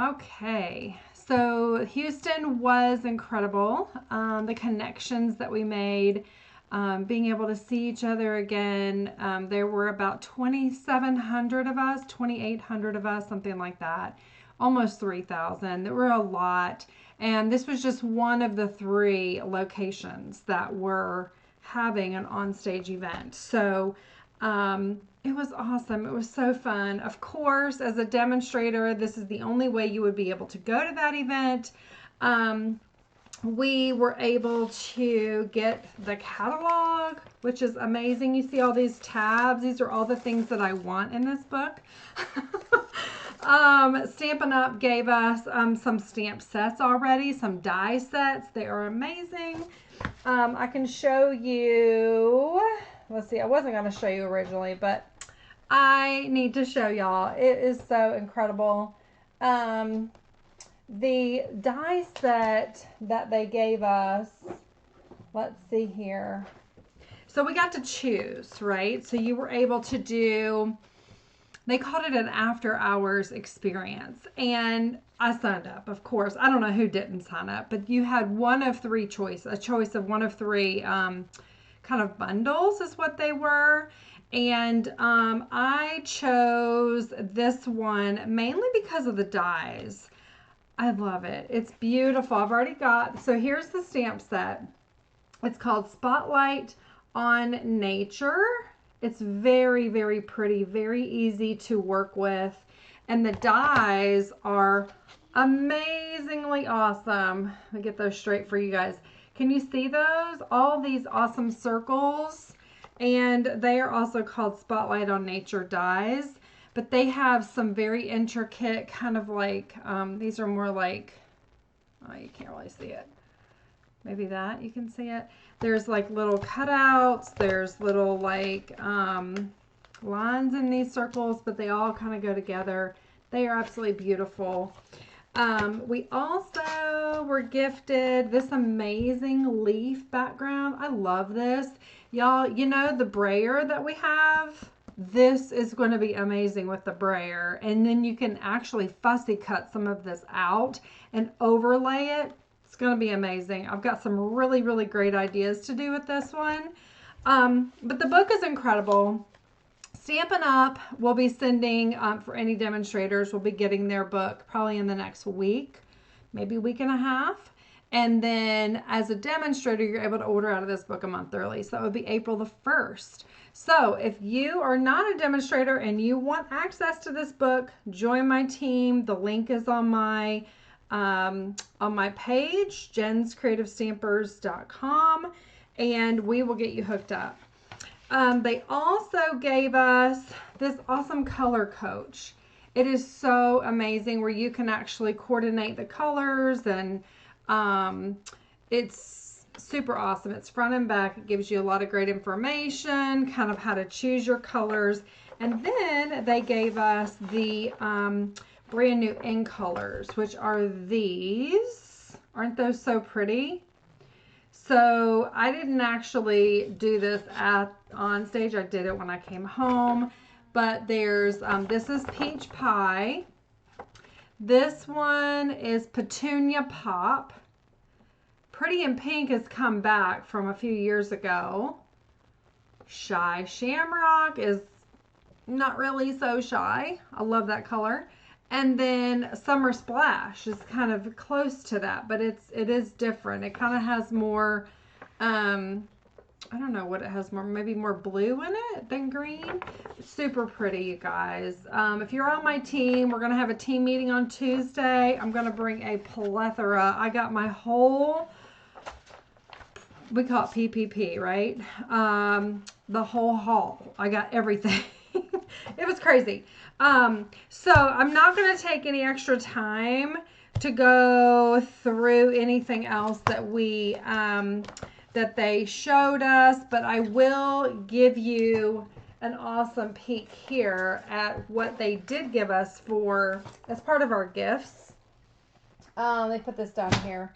Okay, so Houston was incredible. The connections that we made, being able to see each other again. There were about 2,700 of us, 2,800 of us, something like that. Almost 3,000. There were a lot. And this was just one of the 3 locations that were having an onstage event. So it was awesome. It was so fun. Of course, as a demonstrator, this is the only way you would be able to go to that event. We were able to get the catalog, which is amazing. You see all these tabs. These are all the things that I want in this book. Stampin' Up! Gave us some stamp sets already, some die sets. They are amazing. I can show you. Let's see, I wasn't going to show you originally, but I need to show y'all. It is so incredible. The die set that they gave us, let's see here. So we got to choose, right? So you were able to do, they called it an after hours experience. And I signed up, of course. I don't know who didn't sign up, but you had one of 3 choices, a choice of one of 3 kind of bundles is what they were. And I chose this one mainly because of the dies. I love it. It's beautiful. I've already got, so here's the stamp set. It's called Spotlight on Nature. It's very, very pretty, very easy to work with. And the dies are amazingly awesome. Let me get those straight for you guys. Can you see those? All these awesome circles. And they are also called Spotlight on Nature dies. But they have some very intricate kind of like, these are more like, oh, you can't really see it. Maybe that, you can see it. There's like little cutouts. There's little like lines in these circles, but they all kind of go together. They are absolutely beautiful. We also were gifted this amazing leaf background. I love this. Y'all, you know the brayer that we have? This is going to be amazing with the brayer. And then you can actually fussy cut some of this out and overlay it. It's going to be amazing. I've got some really, really great ideas to do with this one. But the book is incredible. Stampin' Up! Will be sending, for any demonstrators, will be getting their book probably in the next week, maybe week and a half. And then as a demonstrator, you're able to order out of this book a month early. So that would be April the 1st. So if you are not a demonstrator and you want access to this book, join my team. The link is on my page, jenscreativestampers.com, and we will get you hooked up. They also gave us this awesome color coach. It is so amazing where you can actually coordinate the colors, and it's super awesome. It's front and back. It gives you a lot of great information, kind of how to choose your colors. And then they gave us the brand new in colors, which are these. Aren't those so pretty? So I didn't actually do this on stage. I did it when I came home. But there's, this is Peach Pie. This one is Petunia Pop. Pretty in Pink has come back from a few years ago. Shy Shamrock is not really so shy. I love that color. And then Summer Splash is kind of close to that, but it is different. It kind of has more, I don't know what it has more, maybe more blue in it than green. Super pretty, you guys. If you're on my team, we're going to have a team meeting on Tuesday. I'm going to bring a plethora. I got my whole, we call it PPP, right? The whole haul. I got everything. It was crazy. So I'm not going to take any extra time to go through anything else that we, that they showed us, but I will give you an awesome peek here at what they did give us for, as part of our gifts. They put this down here.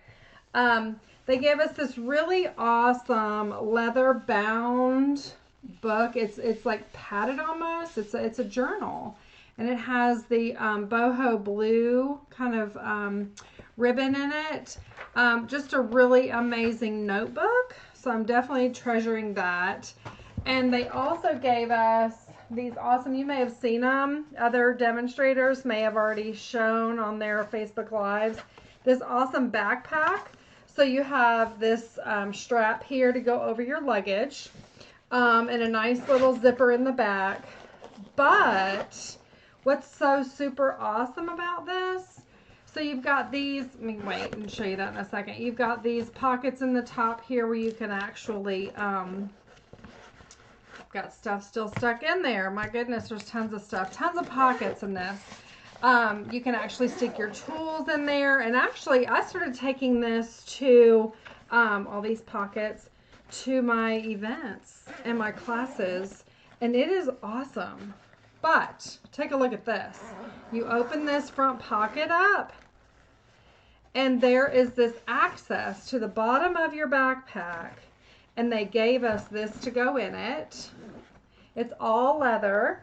They gave us this really awesome leather bound book. It's like padded almost. It's a journal. and it has the boho blue kind of ribbon in it. Just a really amazing notebook. So I'm definitely treasuring that. And they also gave us these awesome, you may have seen them, other demonstrators may have already shown on their Facebook Lives, this awesome backpack. So you have this strap here to go over your luggage, and a nice little zipper in the back. But what's so super awesome about this, so you've got these, let me wait and show you that in a second. You've got these pockets in the top here where you can actually, got stuff still stuck in there. My goodness, there's tons of stuff, tons of pockets in this. You can actually stick your tools in there. And actually, I started taking this to, all these pockets, to my events and my classes. And it is awesome. But take a look at this. You open this front pocket up, and there is this access to the bottom of your backpack. And they gave us this to go in it. It's all leather.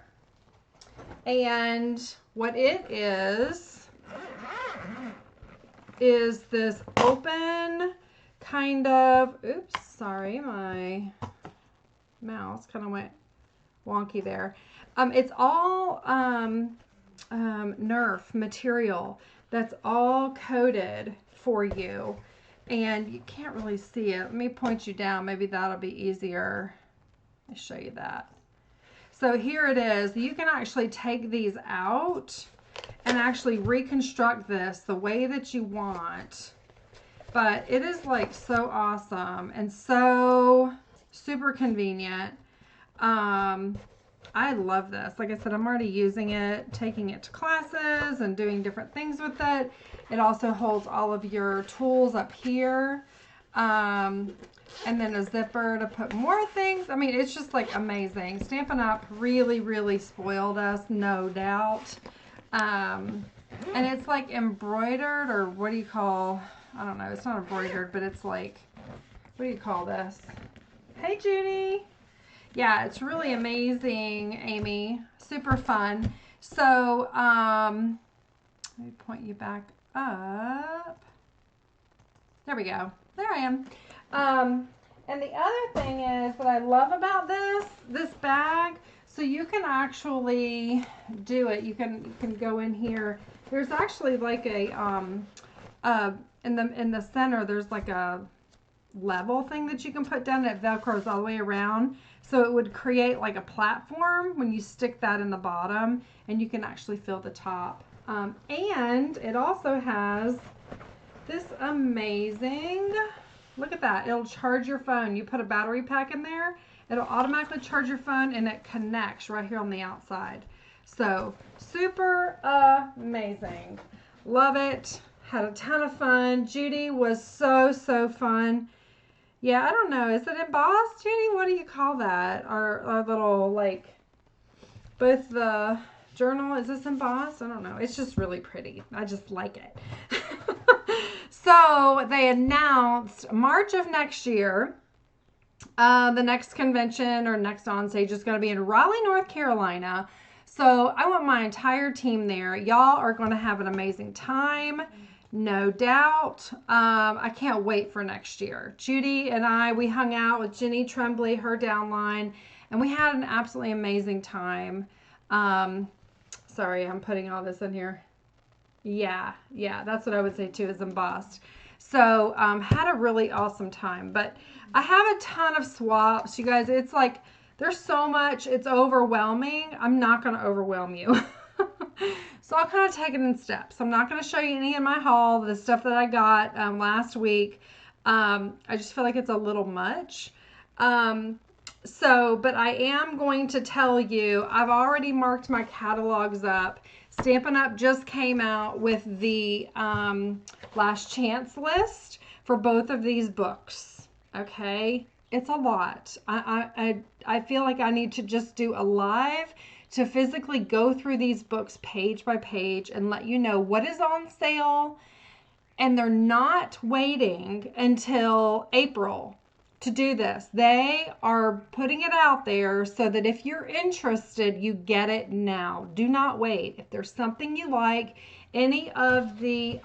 And what it is this open kind of, oops, sorry, my mouse kind of went wonky there. It's all Nerf material that's all coated for you. And you can't really see it. Let me point you down. Maybe that'll be easier. Let me show you that. So here it is. You can actually take these out and actually reconstruct this the way that you want. But it is like so awesome and so super convenient. I love this. Like I said, I'm already using it, taking it to classes and doing different things with it. It also holds all of your tools up here. And then a zipper to put more things. I mean, it's just like amazing. Stampin' Up! Really, really spoiled us, no doubt. And it's like embroidered, or what do you call, I don't know, it's not embroidered, but it's like, what do you call this? Hey, Judy. Yeah, it's really amazing, Amy. Super fun. So, let me point you back up. There we go. There I am. And the other thing is what I love about this bag, so you can actually do it. You can go in here. There's actually like a, in the center, there's like a level thing that you can put down that Velcros all the way around. So it would create like a platform when you stick that in the bottom, and you can actually fill the top. And it also has this amazing, look at that, it'll charge your phone. You put a battery pack in there, it'll automatically charge your phone, and it connects right here on the outside. So super amazing. Love it. Had a ton of fun. Judy was so fun. Yeah, I don't know. Is it embossed, Judy? What do you call that? Our little, like, both the journal, is this embossed? I don't know. It's just really pretty. I just like it. So they announced March of next year, the next convention or next on stage is going to be in Raleigh, North Carolina. So I want my entire team there. Y'all are going to have an amazing time. No doubt. I can't wait for next year. Judy and I, we hung out with Jenny Tremblay, her downline, and we had an absolutely amazing time. Sorry, I'm putting all this in here. Yeah, that's what I would say too, is embossed. So, had a really awesome time. But I have a ton of swaps. You guys, it's like, there's so much, it's overwhelming. I'm not going to overwhelm you. So I'll kind of take it in steps. I'm not going to show you any of my haul, the stuff that I got last week. I just feel like it's a little much. But I am going to tell you, I've already marked my catalogs up. Stampin' Up! Just came out with the last chance list for both of these books. Okay? It's a lot. I feel like I need to just do a live to physically go through these books page by page and let you know what is on sale. And they're not waiting until April to do this. They are putting it out there so that if you're interested, you get it now. Do not wait. If there's something you like, any of the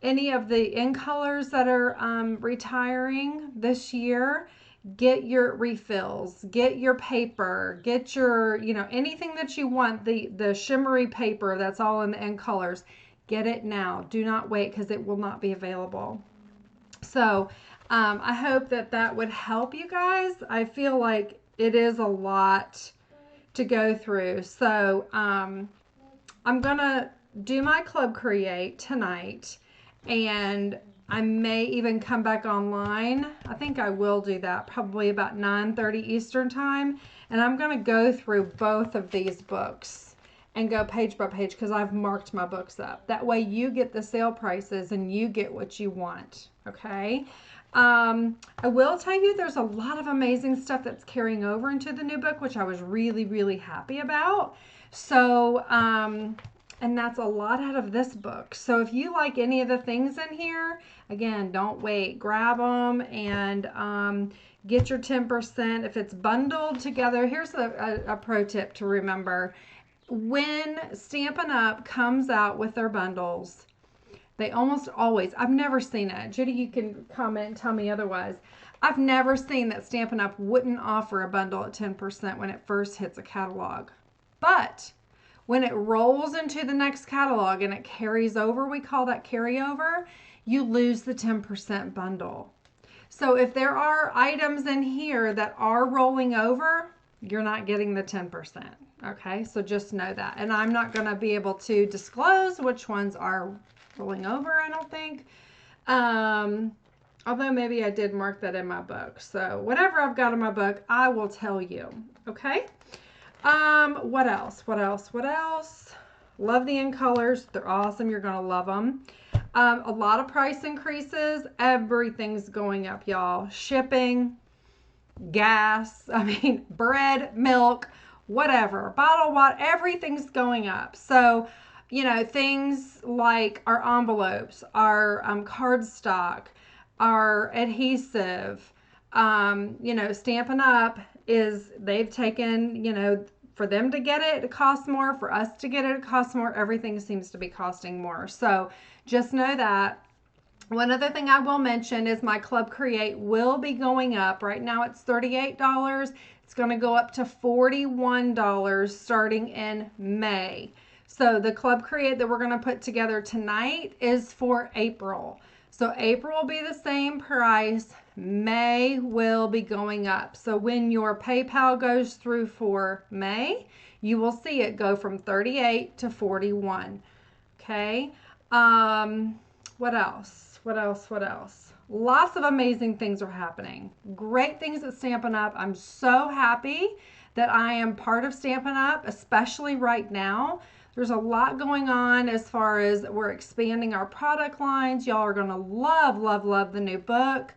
in colors that are retiring this year, get your refills, get your paper, get your, anything that you want, the shimmery paper that's all in the in colors, get it now. Do not wait, because it will not be available. So I hope that would help you guys. I feel like it is a lot to go through. So I'm gonna do my Club Create tonight, and I may even come back online. I think I will do that probably about 9:30 Eastern time, and I'm going to go through both of these books and go page by page, because I've marked my books up. That way you get the sale prices and you get what you want. Okay. I will tell you there's a lot of amazing stuff that's carrying over into the new book, which I was really, really happy about. So, and that's a lot out of this book. So if you like any of the things in here, again, don't wait. Grab them and get your 10%. If it's bundled together, here's a pro tip to remember. When Stampin' Up! Comes out with their bundles, they almost always, I've never seen it. Judy, you can comment and tell me otherwise. I've never seen that Stampin' Up! Wouldn't offer a bundle at 10% when it first hits a catalog. But when it rolls into the next catalog and it carries over, we call that carryover, you lose the 10% bundle. So if there are items in here that are rolling over, you're not getting the 10%. Okay, so just know that. And I'm not going to be able to disclose which ones are rolling over, I don't think. Although maybe I did mark that in my book. So whatever I've got in my book, I will tell you. Okay. What else? Love the in colors. They're awesome. You're going to love them. A lot of price increases. Everything's going up, y'all. Shipping, gas, bread, milk, whatever, bottled water, everything's going up. So, things like our envelopes, our cardstock, our adhesive, Stampin' Up! They've taken, for them to get it costs more. For us to get it costs more. Everything seems to be costing more. So just know that. One other thing I will mention is my Club Create will be going up. Right now it's $38. It's going to go up to $41 starting in May. So the Club Create that we're going to put together tonight is for April. So April will be the same price. May will be going up. So when your PayPal goes through for May, you will see it go from 38 to 41. Okay. What else? Lots of amazing things are happening. Great things at Stampin' Up! I'm so happy that I am part of Stampin' Up!, especially right now. There's a lot going on as far as we're expanding our product lines. Y'all are going to love the new book.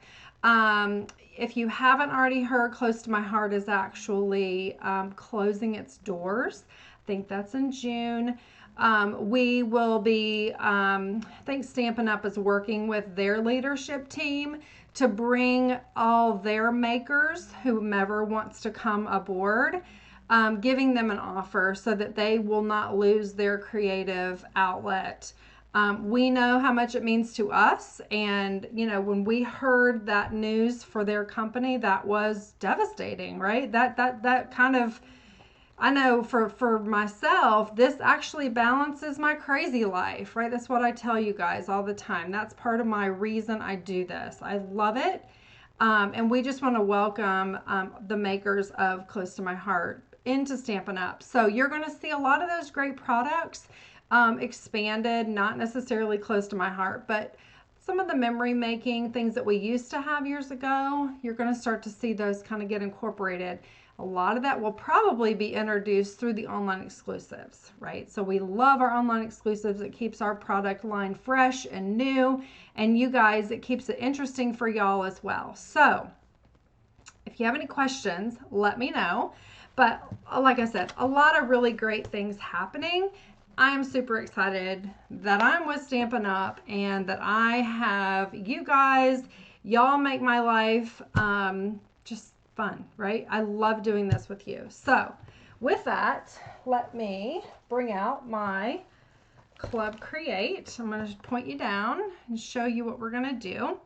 If you haven't already heard, Close to My Heart is actually closing its doors. I think that's in June. We will be, I think Stampin' Up! Is working with their leadership team to bring all their makers, whomever wants to come aboard, giving them an offer so that they will not lose their creative outlet. We know how much it means to us, and when we heard that news for their company, that was devastating, right? That kind of, I know for myself, this actually balances my crazy life, right? That's what I tell you guys all the time. That's part of my reason I do this. I love it. And we just want to welcome the makers of Close to My Heart into Stampin' Up! So you're going to see a lot of those great products expanded, not necessarily close to my heart, but some of the memory making things that we used to have years ago, you're going to start to see those kind of get incorporated. A lot of that will probably be introduced through the online exclusives, right? So we love our online exclusives. It keeps our product line fresh and new, and you guys, it keeps it interesting for y'all as well. So if you have any questions, let me know. But like I said, a lot of really great things happening. I'm super excited that I'm with Stampin' Up! And that I have you guys Y'all make my life just fun, right? I love doing this with you. So with that, let me bring out my Club Create. I'm going to point you down and show you what we're going to do.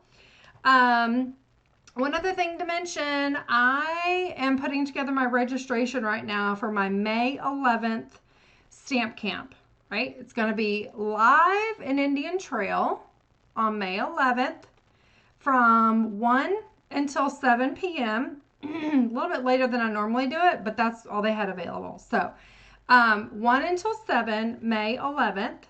One other thing to mention, I am putting together my registration right now for my May 11th stamp camp, right? It's going to be live in Indian Trail on May 11th from 1 until 7 p.m. A little bit later than I normally do it, but that's all they had available. So 1 until 7, May 11th.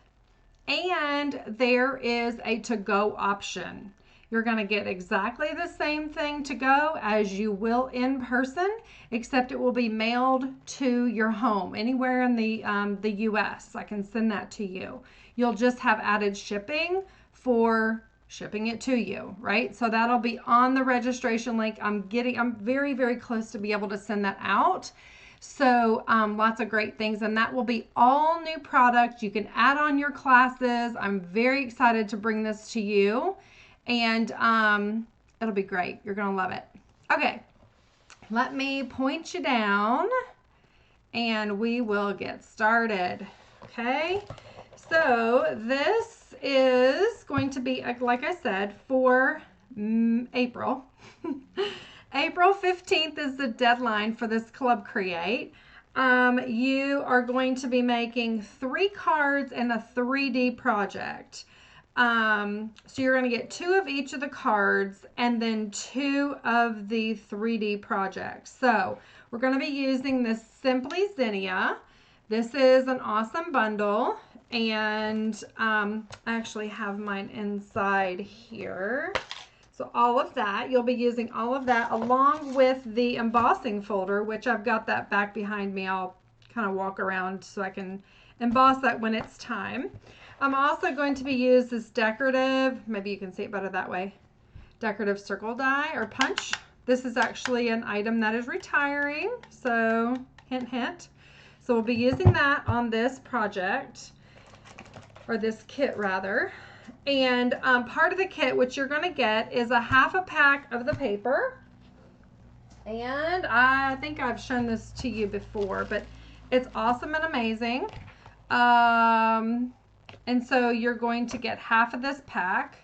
And there is a to-go option. You're going to get exactly the same thing to go as you will in person, except it will be mailed to your home anywhere in the U.S. I can send that to you. You'll just have added shipping for shipping it to you, right? So that'll be on the registration link. I'm very, very close to be able to send that out. So lots of great things, and that will be all new product. You can add on your classes. I'm very excited to bring this to you, and it'll be great. You're going to love it. Okay, let me point you down, and we will get started. Okay, so this is going to be, like I said, for April. April 15th is the deadline for this Club Create. You are going to be making 3 cards and a 3D project. So you're going to get 2 of each of the cards and then 2 of the 3D projects. So we're going to be using this Simply Zinnia. This is an awesome bundle, and I actually have mine inside here. So all of that, you'll be using all of that along with the embossing folder, which I've got that back behind me. I'll kind of walk around so I can emboss that when it's time. I'm also going to be using this decorative, maybe you can see it better that way, decorative circle die or punch. This is actually an item that is retiring, so hint, hint. So we'll be using that on this project, or this kit rather. And part of the kit, which you're going to get, is a half a pack of the paper. And I think I've shown this to you before, but it's awesome and amazing. And so you're going to get half of this pack.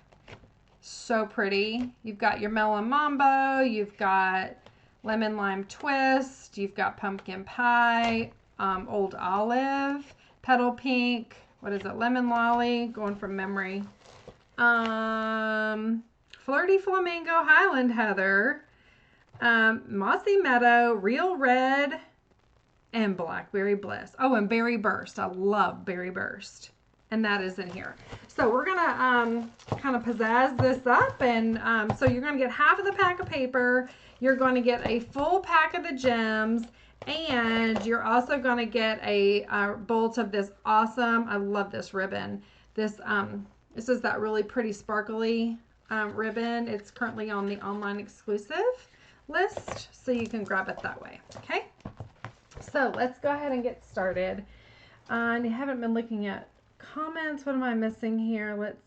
So pretty. You've got your melon mambo, you've got lemon lime twist, you've got pumpkin pie, old olive, petal pink, what is it, lemon lolly, going from memory. Flirty flamingo, highland heather, mossy meadow, real red, and blackberry bliss. Oh, and berry burst. I love berry burst, and that is in here. So we're gonna kind of pizzazz this up, and so you're gonna get half of the pack of paper. You're going to get a full pack of the gems, and you're also going to get a bolt of this awesome, I love this ribbon. This is that really pretty sparkly ribbon. It's currently on the online exclusive list, so you can grab it that way. Okay, so let's go ahead and get started. I haven't been looking at comments. What am I missing here? Let's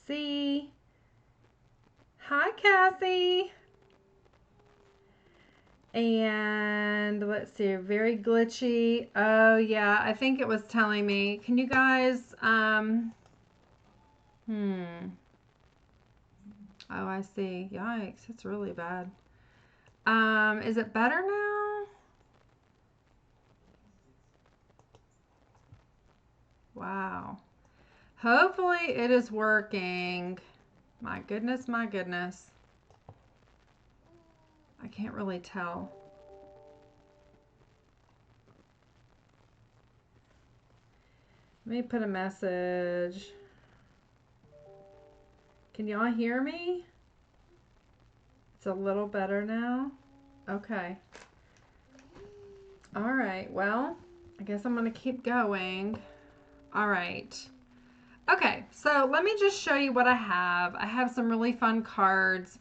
see. Hi, Cassie. And let's see, very glitchy. Oh yeah, I think it was telling me. Can you guys, oh, I see. Yikes, it's really bad. Is it better now? Wow. Hopefully it is working. My goodness, my goodness. I can't really tell. Let me put a message. Can y'all hear me? It's a little better now. Okay. All right. Well, I guess I'm going to keep going. All right. Okay. So let me just show you what I have. I have some really fun cards.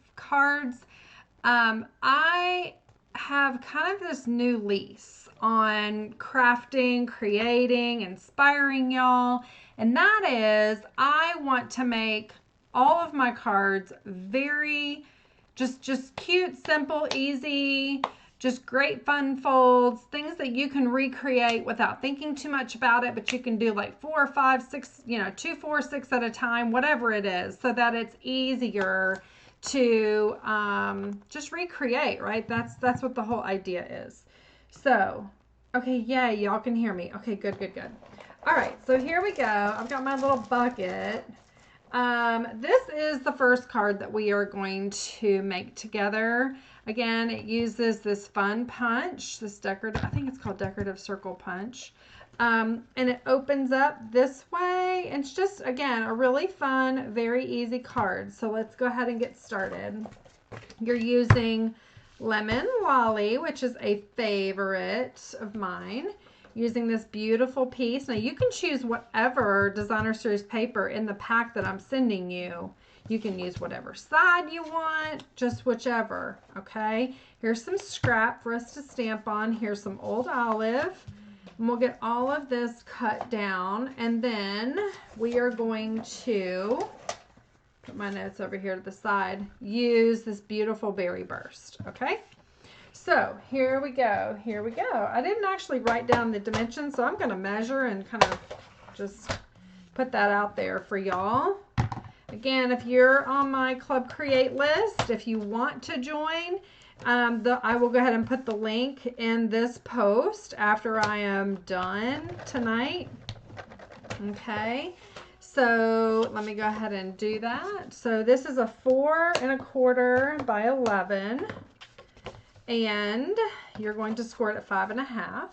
I have kind of this new lease on crafting, creating, inspiring y'all, and that is I want to make all of my cards very just cute, simple, easy, just great fun folds, things that you can recreate without thinking too much about it, but you can do like 4 or 5, 6, 2, 4, 6 at a time, whatever it is, so that it's easier to just recreate, right? That's what the whole idea is. So, okay, yay, y'all can hear me. Okay, good. All right, so here we go. I've got my little bucket. This is the first card that we are going to make together. Again, it uses this fun punch, this decorative, I think it's called decorative circle punch. And it opens up this way. It's just, again, a really fun, very easy card. So let's go ahead and get started. You're using Lemon Lolly, which is a favorite of mine. Using this beautiful piece. Now you can choose whatever designer series paper in the pack that I'm sending you. You can use whatever side you want, just whichever, okay? Here's some scrap for us to stamp on. Here's some old olive. And we'll get all of this cut down, and then we are going to, put my notes over here to the side, use this beautiful berry burst, okay? So here we go. I didn't actually write down the dimensions, so I'm going to measure and kind of just put that out there for y'all. Again, if you're on my Club Create list, if you want to join, I will go ahead and put the link in this post after I am done tonight. Okay, so let me go ahead and do that. So this is a 4 1/4 by 11. And you're going to score it at 5 1/2.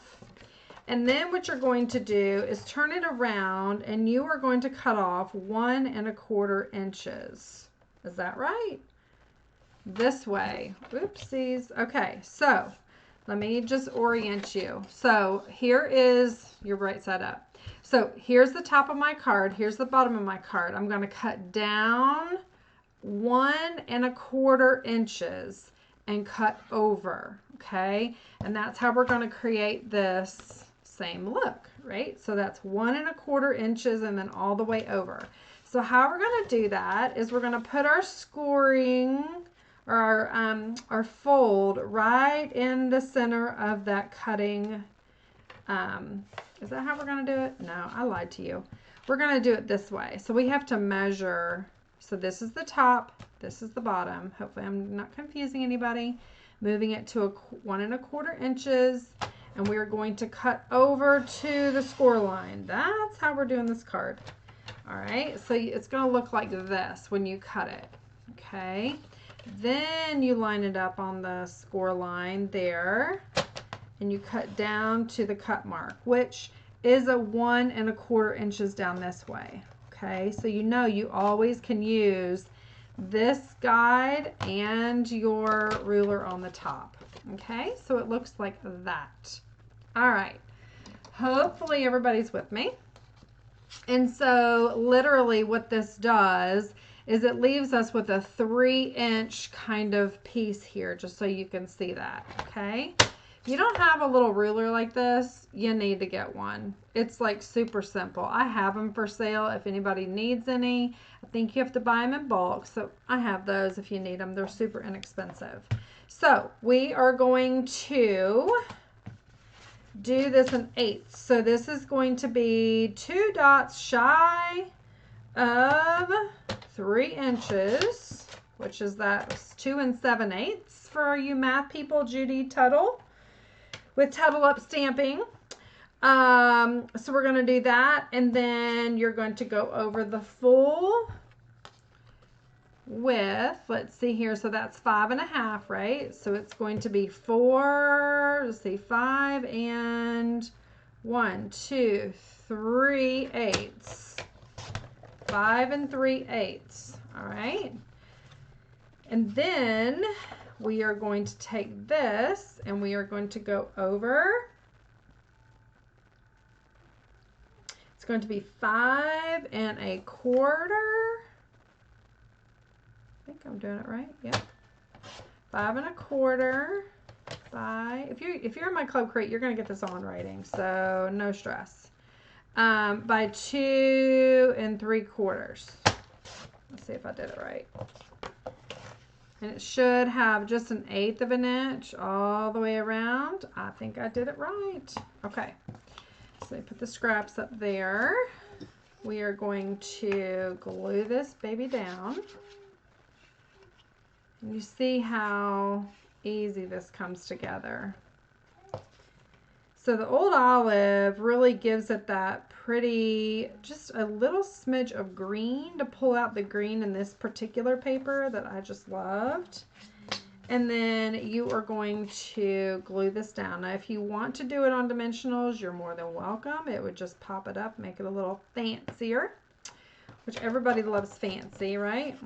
And then what you're going to do is turn it around, and you are going to cut off 1 1/4 inches. Is that right? This way. Oopsies. Okay, so let me just orient you. So here is your right side up. So here's the top of my card. Here's the bottom of my card. I'm going to cut down 1 1/4 inches and cut over, okay? And that's how we're going to create this same look, right? So that's 1 1/4 inches and then all the way over. So how we're going to do that is we're going to put our scoring or our fold right in the center of that cutting. Is that how we're going to do it? No, I lied to you. We're going to do it this way. So we have to measure. So this is the top, this is the bottom. Hopefully I'm not confusing anybody. Moving it to 1 1/4 inches, and we are going to cut over to the score line. That's how we're doing this card. All right, so it's going to look like this when you cut it. Okay, then you line it up on the score line there, and you cut down to the cut mark, which is a 1 1/4 inches down this way. Okay, so you always can use this guide and your ruler on the top. Okay, so it looks like that. All right, hopefully everybody's with me. And so literally what this does is it leaves us with a 3-inch kind of piece here, just so you can see that, okay? If you don't have a little ruler like this, you need to get one. It's like super simple. I have them for sale if anybody needs any. I think you have to buy them in bulk, so I have those if you need them. They're super inexpensive. So we are going to do this in 8ths. So this is going to be 2 dots shy of 3 inches, which is that 2 7/8 for you math people, Judy Tuttle, with Tuttle Up Stamping. So we're going to do that, and then you're going to go over the full width. Let's see here. So that's 5 1/2, right? So it's going to be 4, let's see, 5 and 1, 2, 3/8. 5 3/8. All right. And then we are going to take this and we are going to go over. It's going to be 5 1/4. I think I'm doing it right. Yep. 5 1/4 by, if you're in my Club Create, you're going to get this on writing, so no stress. By 2 3/4. Let's see if I did it right. And it should have just 1/8 of an inch all the way around. I think I did it right. Okay, so I put the scraps up there. We are going to glue this baby down. And you see how easy this comes together. So the old olive really gives it that pretty, just a little smidge of green to pull out the green in this particular paper that I just loved. And then you are going to glue this down. Now, if you want to do it on dimensionals, you're more than welcome. It would just pop it up, make it a little fancier, which everybody loves fancy, right?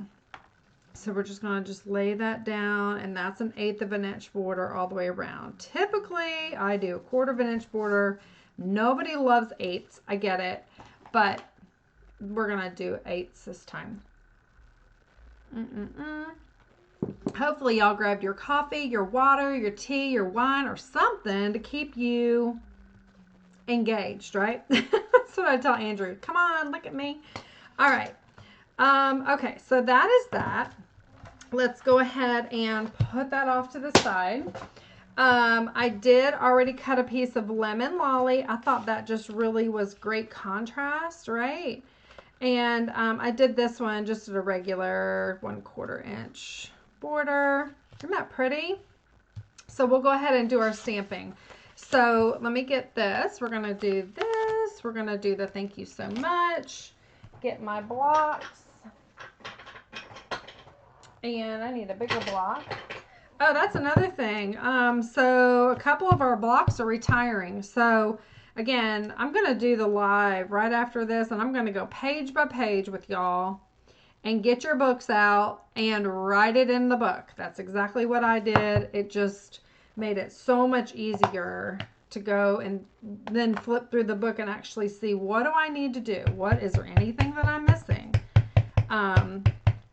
So we're just going to just lay that down, and that's 1/8 of an inch border all the way around. Typically, I do 1/4 of an inch border. Nobody loves 8ths. I get it, but we're going to do 8ths this time. Hopefully y'all grabbed your coffee, your water, your tea, your wine, or something to keep you engaged, right? That's what I tell Andrew. Come on, look at me. All right. Okay, so that is that. Let's go ahead and put that off to the side. I did already cut a piece of lemon lolly. I thought that just really was great contrast, right? And I did this one just at a regular 1/4 inch border. Isn't that pretty? So we'll go ahead and do our stamping. So let me get this. We're going to do this. We're going to do the thank you so much. Get my blocks. And I need a bigger block. Oh, that's another thing. So a couple of our blocks are retiring. So again, I'm going to do the live right after this, and I'm going to go page by page with y'all and get your books out and write it in the book. That's exactly what I did. It just made it so much easier to go and then flip through the book and actually see, what do I need to do? Is there anything that I'm missing?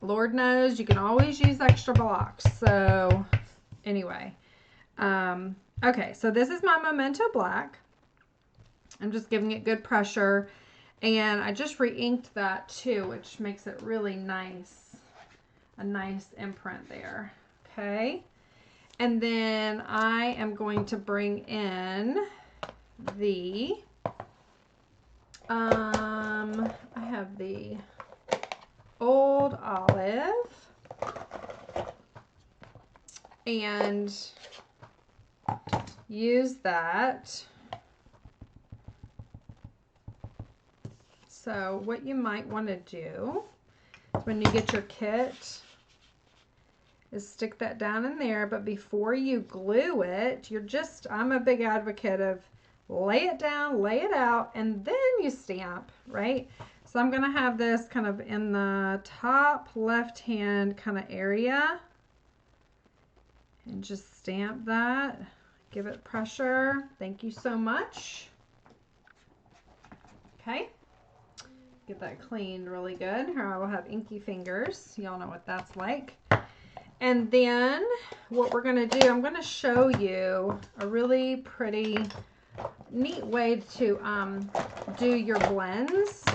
Lord knows you can always use extra blocks. So anyway, okay, so this is my Memento Black. I'm just giving it good pressure, and I just re-inked that too, which makes it really nice, a nice imprint there. Okay, and then I am going to bring in the I have the old olive and use that. So what you might want to do when you get your kit is stick that down in there, but before you glue it, I'm a big advocate of lay it down, lay it out, and then you stamp, right? So I'm going to have this kind of in the top left-hand kind of area and just stamp that. Give it pressure. Thank you so much. Okay. Get that cleaned really good. Here I will have inky fingers. Y'all know what that's like. And then what we're going to do, I'm going to show you a really pretty, neat way to do your blends.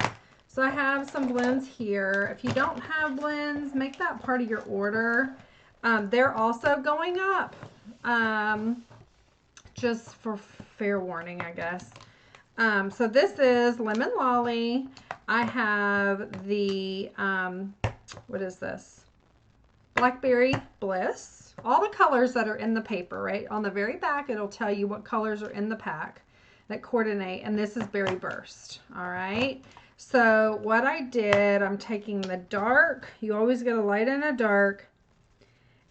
So I have some blends here. If you don't have blends, make that part of your order. They're also going up, just for fair warning, I guess. So this is Lemon Lolly. I have the, what is this? Blackberry Bliss. All the colors that are in the paper, right? On the very back, it'll tell you what colors are in the pack that coordinate. And this is Berry Burst, all right? So what I did, I'm taking the dark. You always get a light and a dark.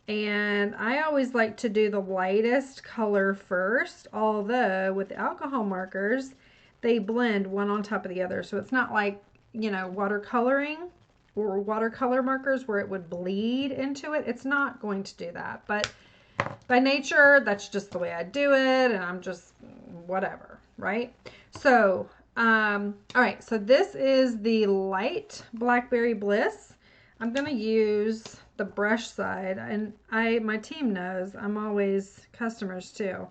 And I always like to do the lightest color first, although with the alcohol markers, they blend one on top of the other. So it's not like, you know, watercoloring or watercolor markers where it would bleed into it. It's not going to do that. But by nature, that's just the way I do it. And I'm just whatever, right? So, all right. So this is the light Blackberry Bliss. I'm going to use the brush side, and my team knows I'm always, customers too,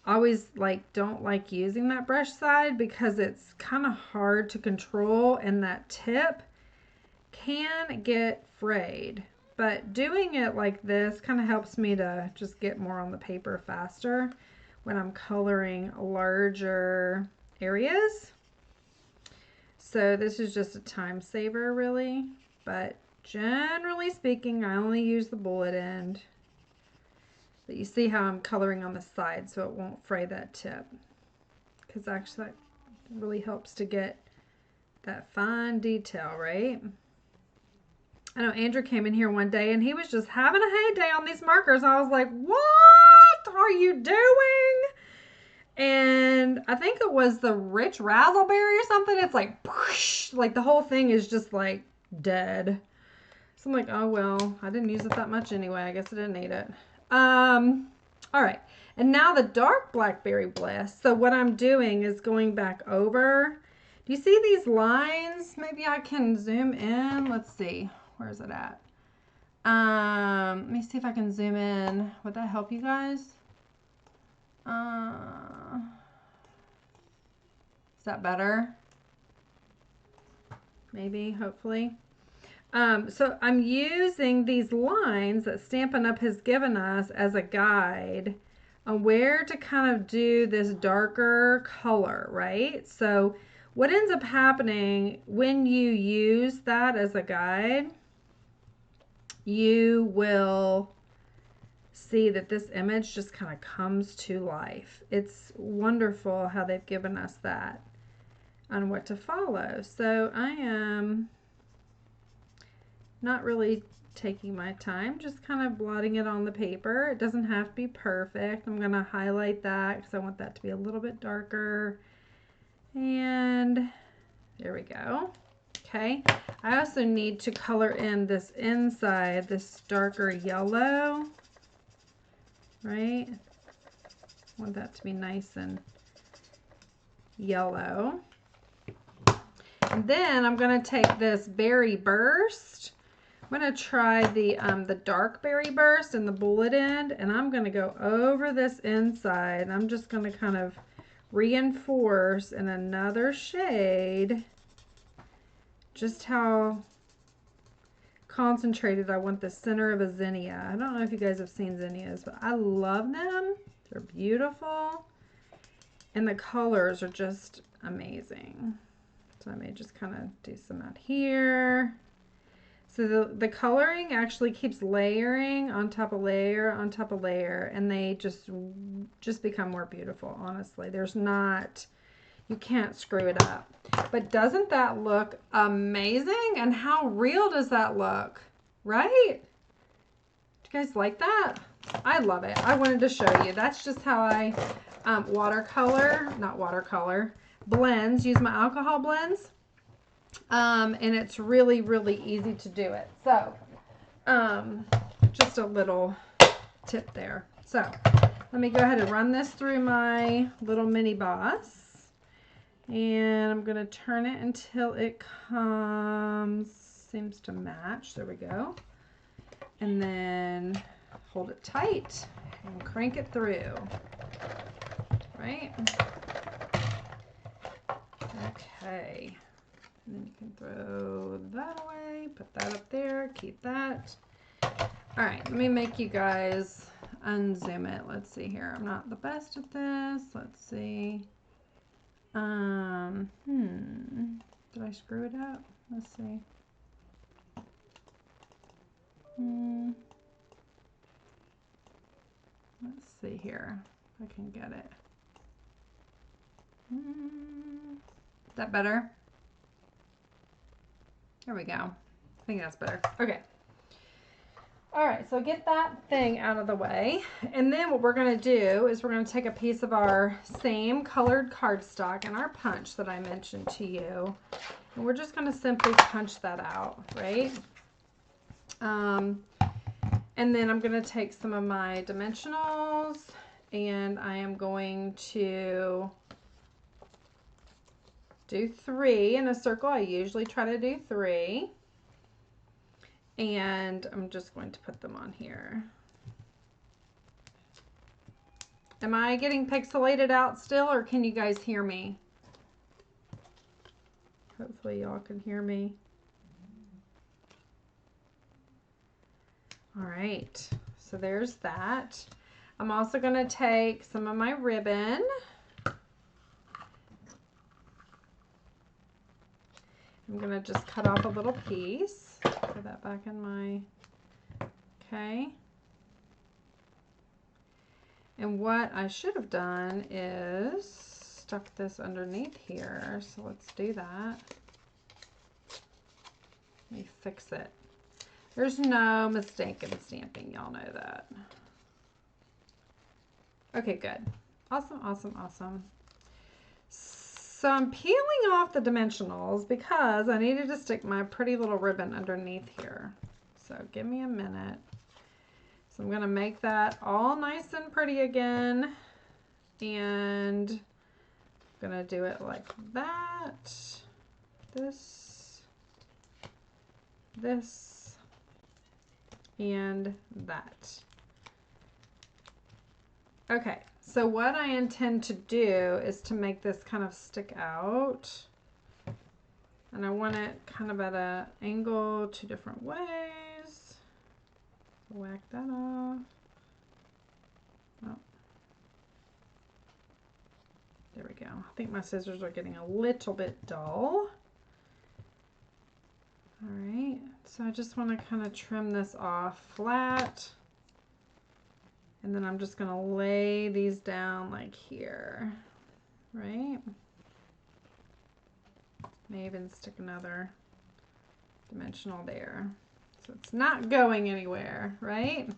always don't like using that brush side because it's kind of hard to control, and that tip can get frayed, but doing it like this kind of helps me to just get more on the paper faster when I'm coloring larger areas. So this is just a time saver really, but generally speaking, I only use the bullet end. But you see how I'm coloring on the side so it won't fray that tip, because actually that really helps to get that fine detail, right? I know Andrew came in here one day and he was just having a heyday on these markers. I was like, what are you doing? And I think it was the Rich Razzleberry or something. It's like, whoosh, like the whole thing is just like dead. So I'm like, oh, well, I didn't use it that much anyway. I guess I didn't need it. All right. And now the dark Blackberry Bliss. So what I'm doing is going back over. Do you see these lines? Maybe I can zoom in. Let's see. Where is it at? Let me see if I can zoom in. Would that help you guys? Is that better? Maybe, hopefully. So I'm using these lines that Stampin' Up! Has given us as a guide on where to kind of do this darker color, right? So what ends up happening when you use that as a guide, you will see that this image just kind of comes to life. It's wonderful how they've given us that on what to follow. So I am not really taking my time, just kind of blotting it on the paper. It doesn't have to be perfect. I'm going to highlight that because I want that to be a little bit darker. And there we go. Okay. I also need to color in this inside, this darker yellow, right? I want that to be nice and yellow. And then I'm going to take this Berry Burst. I'm going to try the dark Berry Burst and the bullet end, and I'm going to go over this inside, and I'm just going to kind of reinforce in another shade just how concentrated I want the center of a zinnia. I don't know if you guys have seen zinnias, but I love them. They're beautiful, and the colors are just amazing. So I may just kind of do some out here. So the coloring actually keeps layering on top of layer on top of layer, and they just become more beautiful, honestly. There's not, you can't screw it up. But doesn't that look amazing? And how real does that look, right? Do you guys like that? I love it. I wanted to show you. That's just how I blends, use my alcohol blends. And it's really, really easy to do it. So, just a little tip there. So, let me go ahead and run this through my little mini boss. And I'm going to turn it until it seems to match. There we go. And then hold it tight and crank it through. Right? Okay. And then you can throw that away, put that up there, keep that. All right, let me make you guys unzoom it. Let's see here. I'm not the best at this. Let's see. Did I screw it up? Let's see. Let's see here if I can get it. Is that better? There we go. I think that's better. Okay. All right, so get that thing out of the way. And then what we're going to do is we're going to take a piece of our same colored cardstock and our punch that I mentioned to you. And we're just going to simply punch that out, right? And then I'm going to take some of my dimensionals and I am going to do 3 in a circle. I usually try to do 3. And I'm just going to put them on here. Am I getting pixelated out still, or can you guys hear me? Hopefully y'all can hear me. right, so there's that. I'm also going to take some of my ribbon. I'm going to just cut off a little piece. Put that back in my, okay. And what I should have done is stuck this underneath here. So let's do that. Let me fix it. There's no mistake in stamping, y'all know that. Okay, good. Awesome, awesome, awesome. So I'm peeling off the dimensionals because I needed to stick my pretty little ribbon underneath here. So give me a minute. So I'm going to make that all nice and pretty again. And I'm going to do it like that. This, and that. Okay, so what I intend to do is to make this kind of stick out. And I want it kind of at an angle 2 different ways. Whack that off. Oh. There we go. I think my scissors are getting a little bit dull. All right, so I just want to kind of trim this off flat. And then I'm just going to lay these down like here, right? May even stick another dimensional there. So it's not going anywhere, right?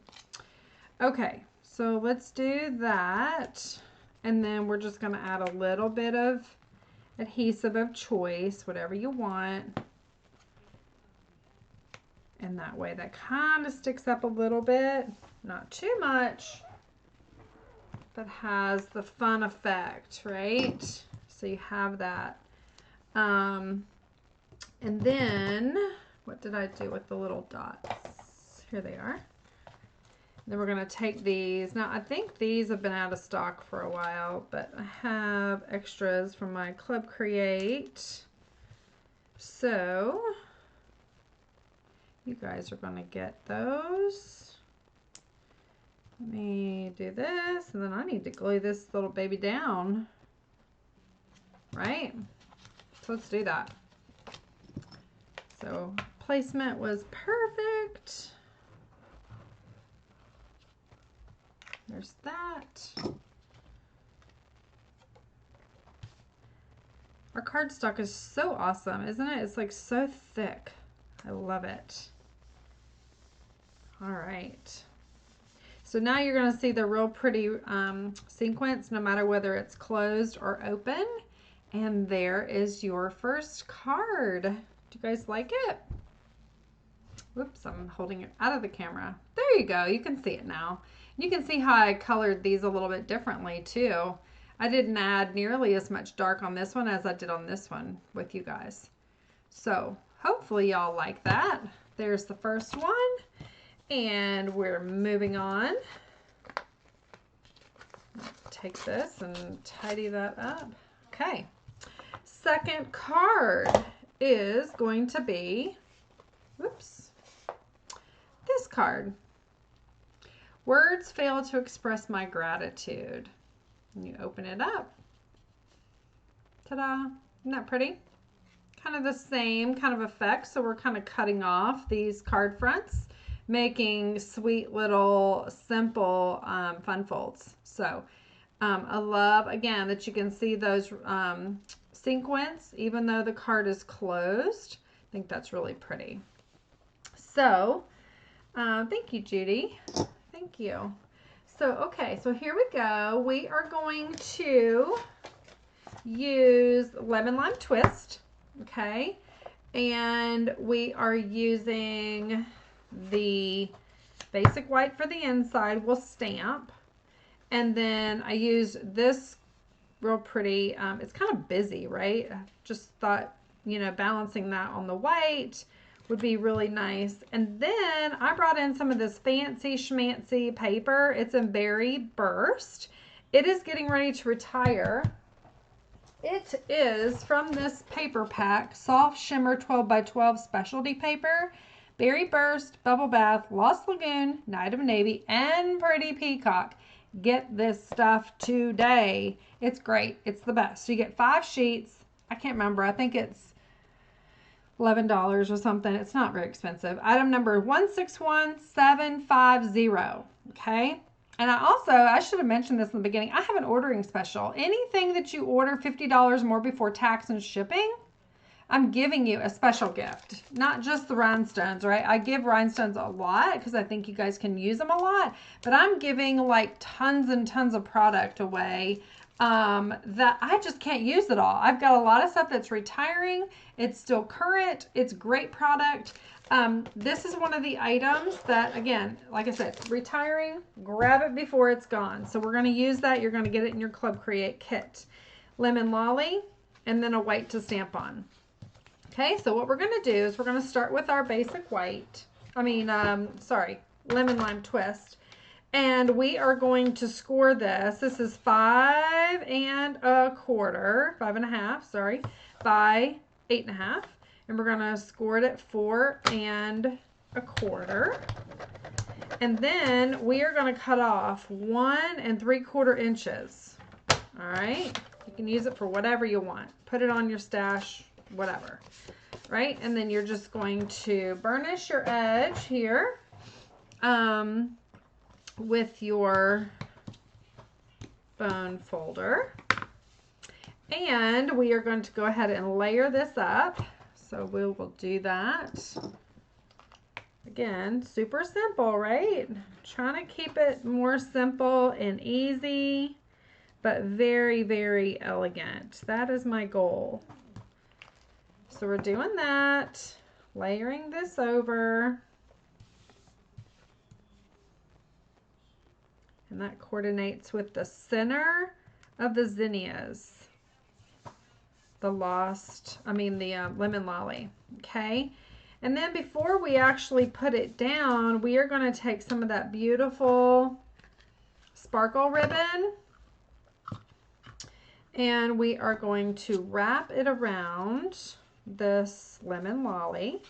Okay, so let's do that. And then we're just going to add a little bit of adhesive of choice, whatever you want. And that way that kind of sticks up a little bit, not too much, but has the fun effect, right? So you have that. And then, what did I do with the little dots? Here they are. Then we're going to take these. Now, I think these have been out of stock for a while, but I have extras from my Club Create. So you guys are going to get those. Let me do this, and then I need to glue this little baby down, right? So let's do that. So placement was perfect. There's that. Our cardstock is so awesome, isn't it? It's like so thick. I love it. All right. So now you're going to see the real pretty sequence, no matter whether it's closed or open. And there is your first card. Do you guys like it? Whoops, I'm holding it out of the camera. There you go. You can see it now. You can see how I colored these a little bit differently too. I didn't add nearly as much dark on this one as I did on this one with you guys. So hopefully y'all like that. There's the first one. And we're moving on. Let's take this and tidy that up. Okay. Second card is going to be, whoops, this card. Words fail to express my gratitude. And you open it up. Ta-da. Isn't that pretty? Kind of the same kind of effect. So we're kind of cutting off these card fronts, making sweet little simple fun folds. So I love, again, that you can see those sequins even though the card is closed. I think that's really pretty. So thank you, Judy. Thank you. So okay, so here we go. We are going to use Lemon Lime Twist, okay? And we are using the basic white for the inside. We'll stamp. And then I use this real pretty, it's kind of busy, right? I just thought, you know, balancing that on the white would be really nice. And then I brought in some of this fancy schmancy paper. It's in Berry Burst. It is getting ready to retire. It is from this paper pack, Soft Shimmer 12 by 12 specialty paper. Berry Burst, Bubble Bath, Lost Lagoon, Night of Navy, and Pretty Peacock. Get this stuff today. It's great. It's the best. So you get 5 sheets. I can't remember. I think it's $11 or something. It's not very expensive. Item number 161750. Okay. And I should have mentioned this in the beginning. I have an ordering special. Anything that you order $50 more before tax and shipping, I'm giving you a special gift. Not just the rhinestones, right? I give rhinestones a lot because I think you guys can use them a lot. But I'm giving like tons and tons of product away that I just can't use it all. I've got a lot of stuff that's retiring. It's still current. It's great product. This is one of the items that, again, like I said, retiring. Grab it before it's gone. So we're going to use that. You're going to get it in your Club Create kit. Lemon Lolly and then a white to stamp on. Okay, so what we're going to do is we're going to start with our basic white. Lemon Lime Twist. And we are going to score this. This is 5 1/4, 5.5, by 8.5. And we're going to score it at 4 1/4. And then we are going to cut off 1 3/4 inches. All right, you can use it for whatever you want. Put it on your stash, whatever, right? And then you're just going to burnish your edge here with your bone folder. And we are going to go ahead and layer this up. So we will do that. Again, super simple, right? Trying to keep it more simple and easy, but very, very elegant. That is my goal. So we're doing that, layering this over, and that coordinates with the center of the zinnias, the lemon lolly, okay? And then before we actually put it down, we are going to take some of that beautiful sparkle ribbon, and we are going to wrap it around this lemon lolly,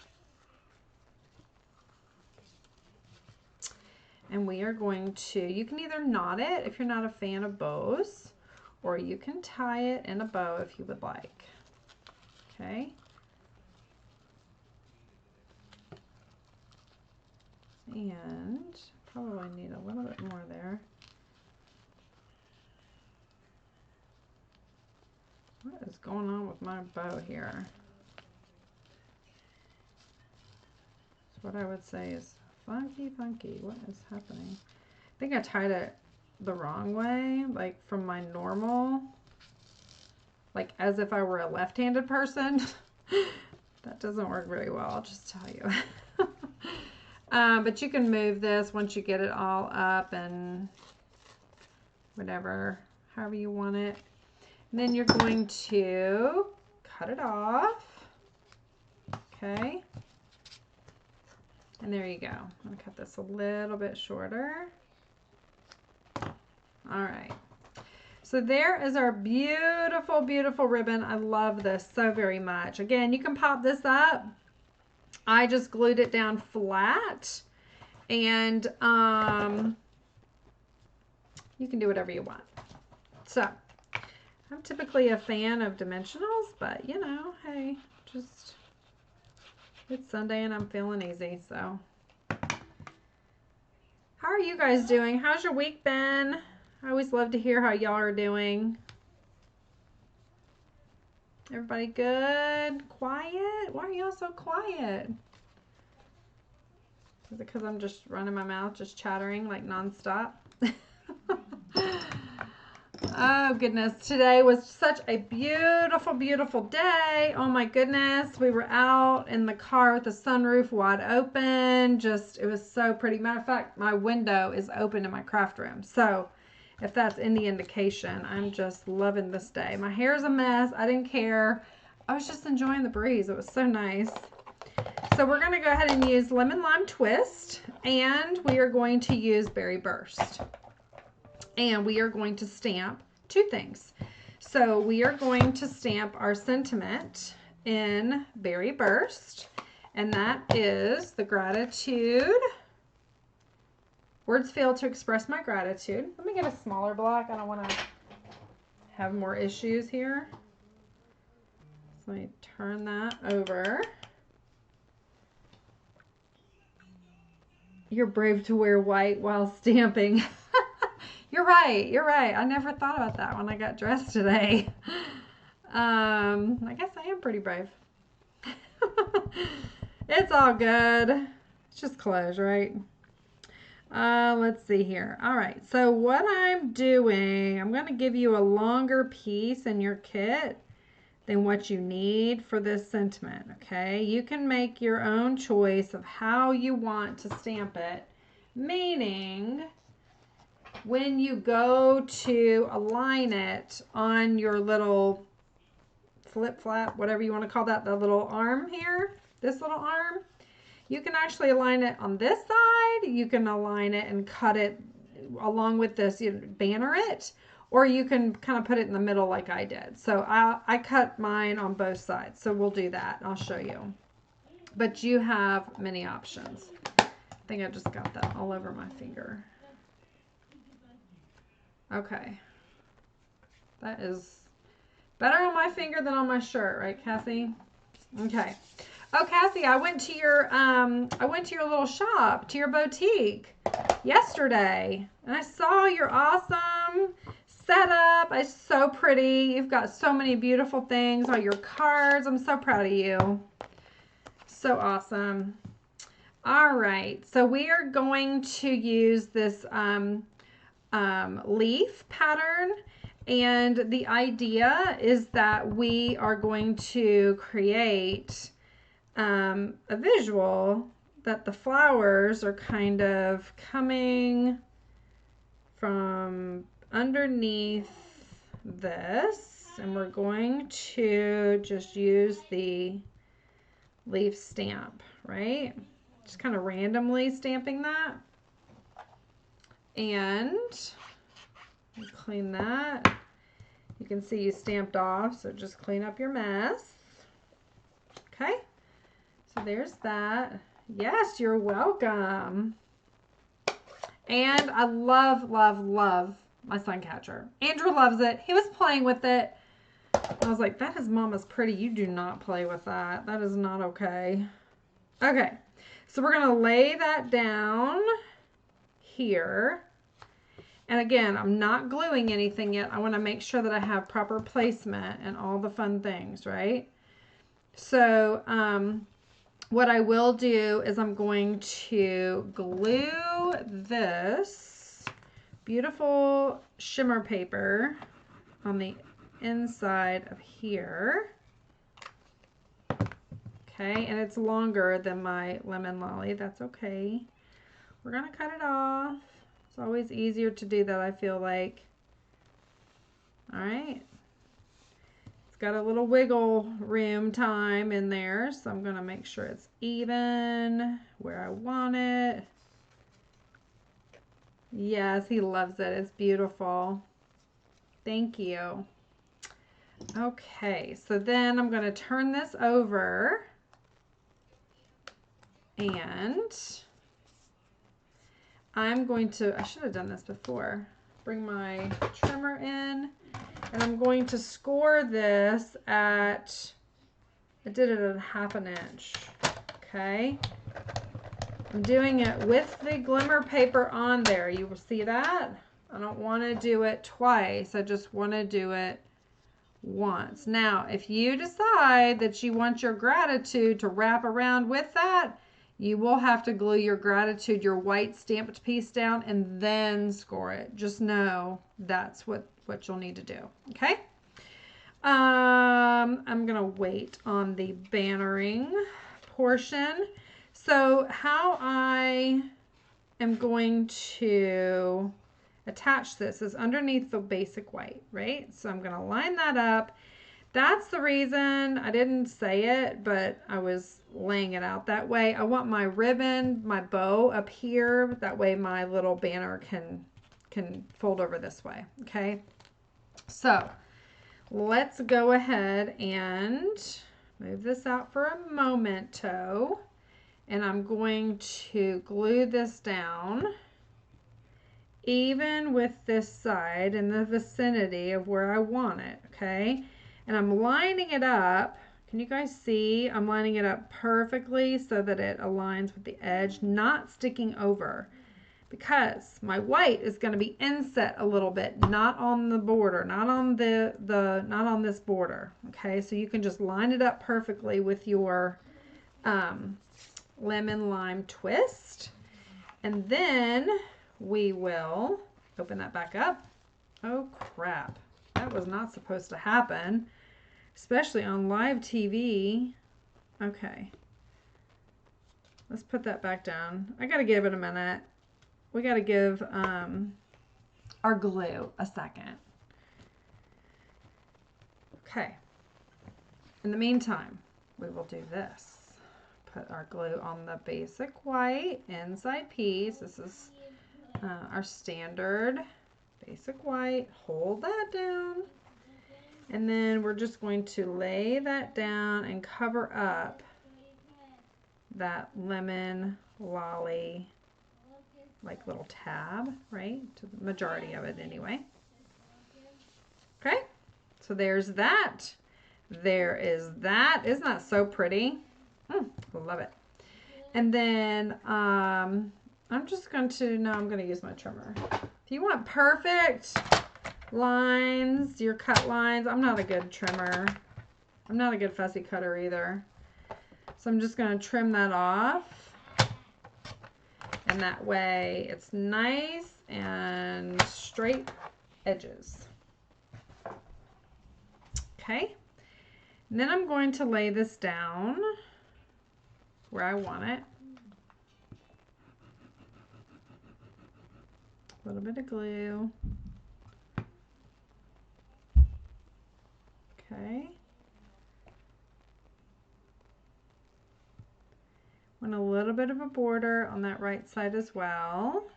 and we are going to, you can either knot it if you're not a fan of bows, or you can tie it in a bow if you would like. Okay, and probably need a little bit more there. What is going on with my bow here? What I would say is funky. What is happening? I think I tied it the wrong way, like from my normal, like as if I were a left-handed person. That doesn't work very well, I'll just tell you. But you can move this once you get it all up and whatever, however you want it. And then you're going to cut it off. Okay. And there you go. I'm going to cut this a little bit shorter. All right. So there is our beautiful, beautiful ribbon. I love this so very much. Again, you can pop this up. I just glued it down flat. And you can do whatever you want. So I'm typically a fan of dimensionals, but you know, hey, just... it's Sunday and I'm feeling easy, so. How are you guys doing? How's your week been? I always love to hear how y'all are doing. Everybody good? Quiet? Why are y'all so quiet? Is it because I'm just running my mouth, just chattering like nonstop? Oh goodness, today was such a beautiful, beautiful day. Oh my goodness, we were out in the car with the sunroof wide open. Just, it was so pretty. Matter of fact, my window is open in my craft room. So if that's any indication, I'm just loving this day. My hair's a mess. I didn't care. I was just enjoying the breeze. It was so nice. So we're going to go ahead and use Lemon Lime Twist, and we are going to use Berry Burst. And we are going to stamp 2 things. So we are going to stamp our sentiment in Berry Burst, And that is the gratitude. Words fail to express my gratitude. Let me get a smaller block. I don't want to have more issues here. So let me turn that over. You're brave to wear white while stamping. You're right. You're right. I never thought about that when I got dressed today. I guess I am pretty brave. It's all good. It's just clothes, right? Let's see here. All right. So what I'm doing, I'm going to give you a longer piece in your kit than what you need for this sentiment, okay? You can make your own choice of how you want to stamp it, meaning when you go to align it on your little flip flap, whatever you want to call that, the little arm here, this little arm, you can actually align it on this side. You can align it and cut it along with this, you know, banner it, or you can kind of put it in the middle like I did. So I cut mine on both sides. So we'll do that. I'll show you. But you have many options. I think I just got that all over my finger. Okay. That is better on my finger than on my shirt, right, Cassie? Okay. Oh, Cassie, I went to your little shop, to your boutique yesterday, and I saw your awesome setup. It's so pretty. You've got so many beautiful things, all your cards. I'm so proud of you. So awesome. All right, so we are going to use this leaf pattern, and the idea is that we are going to create a visual that the flowers are kind of coming from underneath this, and we're going to just use the leaf stamp, right? Just kind of randomly stamping that. And clean that. You can see you stamped off, so just clean up your mess. Okay, so there's that. Yes, you're welcome. And I love, love, love my sun catcher. Andrew loves it. He was playing with it. I was like, that is Mama's pretty. You do not play with that. That is not okay. Okay, so we're going to lay that down here. And again, I'm not gluing anything yet. I want to make sure that I have proper placement and all the fun things, right? So what I will do is I'm going to glue this beautiful shimmer paper on the inside of here. Okay, and it's longer than my lemon lolly. That's okay. We're going to cut it off. It's always easier to do that, I feel like. All right. It's got a little wiggle room time in there, so I'm going to make sure it's even where I want it. Yes, he loves it. It's beautiful. Thank you. Okay, so then I'm going to turn this over, and I'm going to, I should have done this before, bring my trimmer in, and I'm going to score this at, I did it at 1/2 inch, okay? I'm doing it with the glimmer paper on there. You will see that. I don't want to do it twice. I just want to do it once. Now, if you decide that you want your gratitude to wrap around with that, you will have to glue your gratitude, your white stamped piece down, and then score it. Just know that's what you'll need to do, okay? I'm going to wait on the bannering portion. So how I am going to attach this is underneath the basic white, right? So I'm going to line that up. That's the reason I didn't say it, but I was laying it out that way. I want my ribbon, my bow up here. That way my little banner can fold over this way, okay? So let's go ahead and move this out for a momento, and I'm going to glue this down even with this side in the vicinity of where I want it, okay? And I'm lining it up. Can you guys see? I'm lining it up perfectly so that it aligns with the edge, not sticking over, because my white is going to be inset a little bit, not on the border, not on not on this border, okay? So you can just line it up perfectly with your lemon lime twist, and then we will open that back up. Oh crap, that was not supposed to happen, especially on live TV. Okay, let's put that back down. I gotta give it a minute. We gotta give our glue a second. Okay, in the meantime, we will do this. Put our glue on the basic white inside piece. This is our standard basic white. Hold that down, and then we're just going to lay that down and cover up that lemon lolly like little tab, right, to the majority of it anyway. Okay, so there's that. There is that. Isn't that so pretty? Love it. And then I'm just going to, no, I'm going to use my trimmer. If you want perfect lines, your cut lines, I'm not a good trimmer. I'm not a good fussy cutter either. So I'm just going to trim that off. And that way it's nice and straight edges. Okay. And then I'm going to lay this down where I want it. A little bit of glue. Okay. Want a little bit of a border on that right side as well.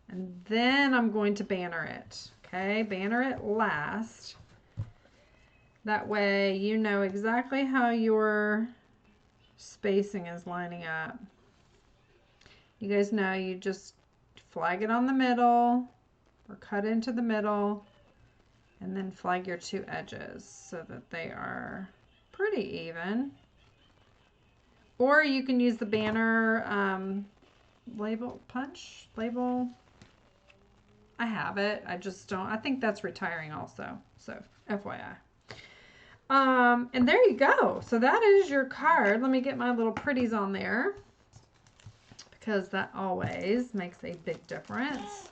And then I'm going to banner it. Okay, banner it last. That way you know exactly how your spacing is lining up. You guys know you just flag it on the middle or cut into the middle and then flag your two edges so that they are pretty even. Or you can use the banner label. I have it. I just don't. I think that's retiring also. So FYI. And there you go. So that is your card. Let me get my little pretties on there, because that always makes a big difference.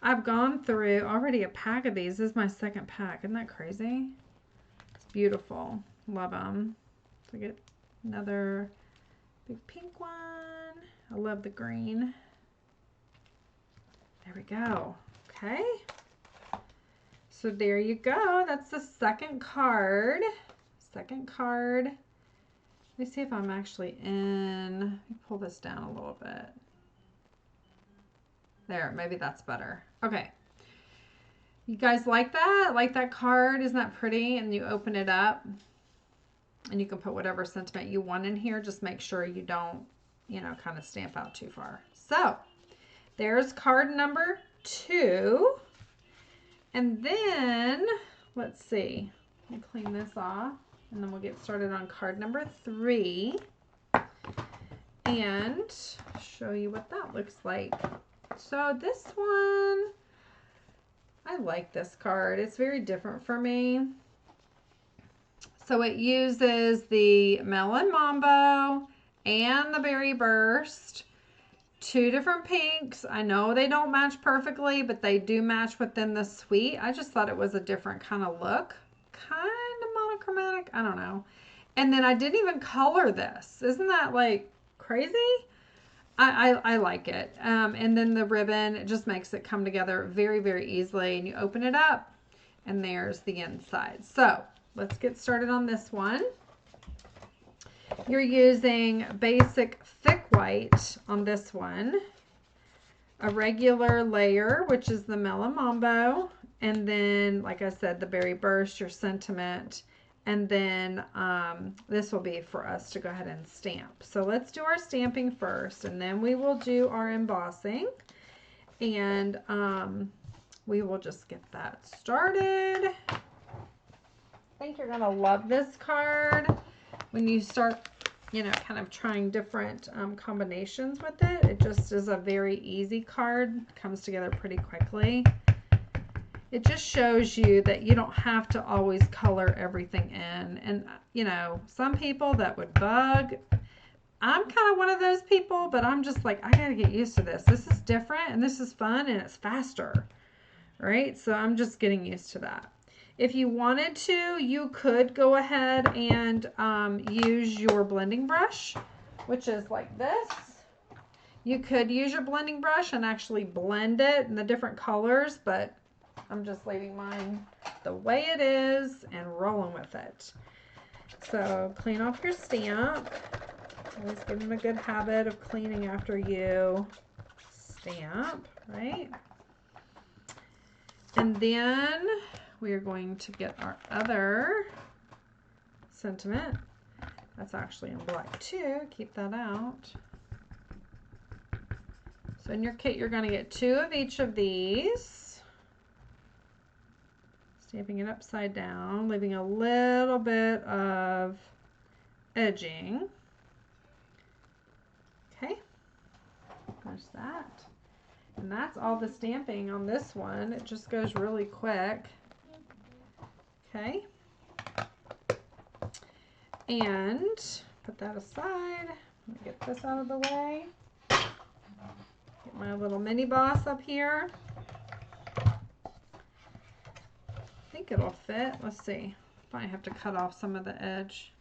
I've gone through already a pack of these. This is my second pack. Isn't that crazy? It's beautiful. Love them. So I get another big pink one. I love the green. There we go. Okay. So there you go. That's the second card. Second card. Let me see if I'm actually in. Let me pull this down a little bit. There, maybe that's better. Okay. You guys like that? Like that card? Isn't that pretty? And you open it up and you can put whatever sentiment you want in here. Just make sure you don't, you know, kind of stamp out too far. So there's card number 2. And then, let's see. Let me clean this off. And then we'll get started on card number 3. And show you what that looks like. So this one, I like this card. It's very different for me. So it uses the Melon Mambo and the Berry Burst. 2 different pinks. I know they don't match perfectly, but they do match within the suite. I just thought it was a different kind of look. Kind of monochromatic. I don't know. And then I didn't even color this. Isn't that like crazy? I like it. And then the ribbon, it just makes it come together very, very easily. And you open it up and there's the inside. So let's get started on this one. You're using basic thick white on this one, a regular layer, which is the Melon Mambo, and then, like I said, the Berry Burst, your sentiment, And then this will be for us to go ahead and stamp. So let's do our stamping first, and then we will do our embossing. And we will just get that started. I think you're going to love this card when you start, you know, kind of trying different combinations with it. It just is a very easy card. Comes together pretty quickly. It just shows you that you don't have to always color everything in. And, you know, some people that would bug. I'm kind of one of those people, but I'm just like, I got to get used to this. This is different, and this is fun, and it's faster, right? So I'm just getting used to that. If you wanted to, you could go ahead and use your blending brush, which is like this. You could use your blending brush and actually blend it in the different colors, but I'm just leaving mine the way it is and rolling with it. So clean off your stamp. Always get in a good habit of cleaning after you stamp, right? And then we are going to get our other sentiment. That's actually in black too. Keep that out. So in your kit, you're going to get 2 of each of these. Stamping it upside down, leaving a little bit of edging. Okay, there's that. And that's all the stamping on this one. It just goes really quick. Okay. And put that aside. Let me get this out of the way. Get my little mini boss up here. I think it'll fit. Let's see. Probably have to cut off some of the edge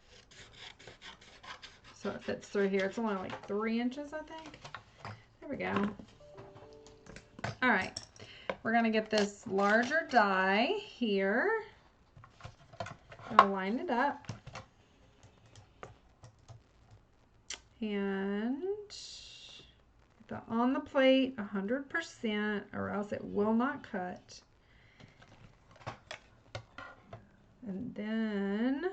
so it fits through here. It's only like 3 inches, I think. There we go. All right. We're going to get this larger die here. I'm going to line it up. And get that on the plate 100% or else it will not cut. And then,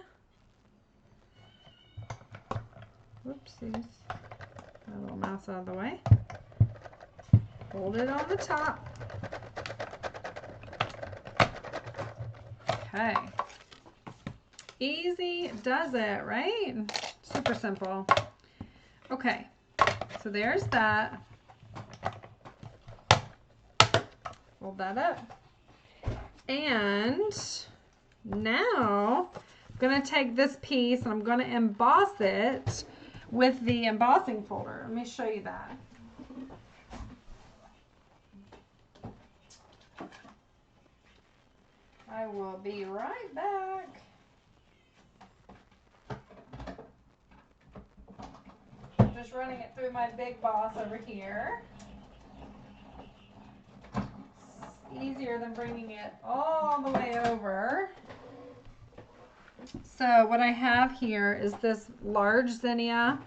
whoopsies, got a little mouse out of the way. Hold it on the top. Okay. Easy does it, right? Super simple. Okay, so there's that. Hold that up. And now I'm going to take this piece and I'm going to emboss it with the embossing folder. Let me show you that. I will be right back. Just running it through my big boss over here. It's easier than bringing it all the way over. So what I have here is this large zinnia.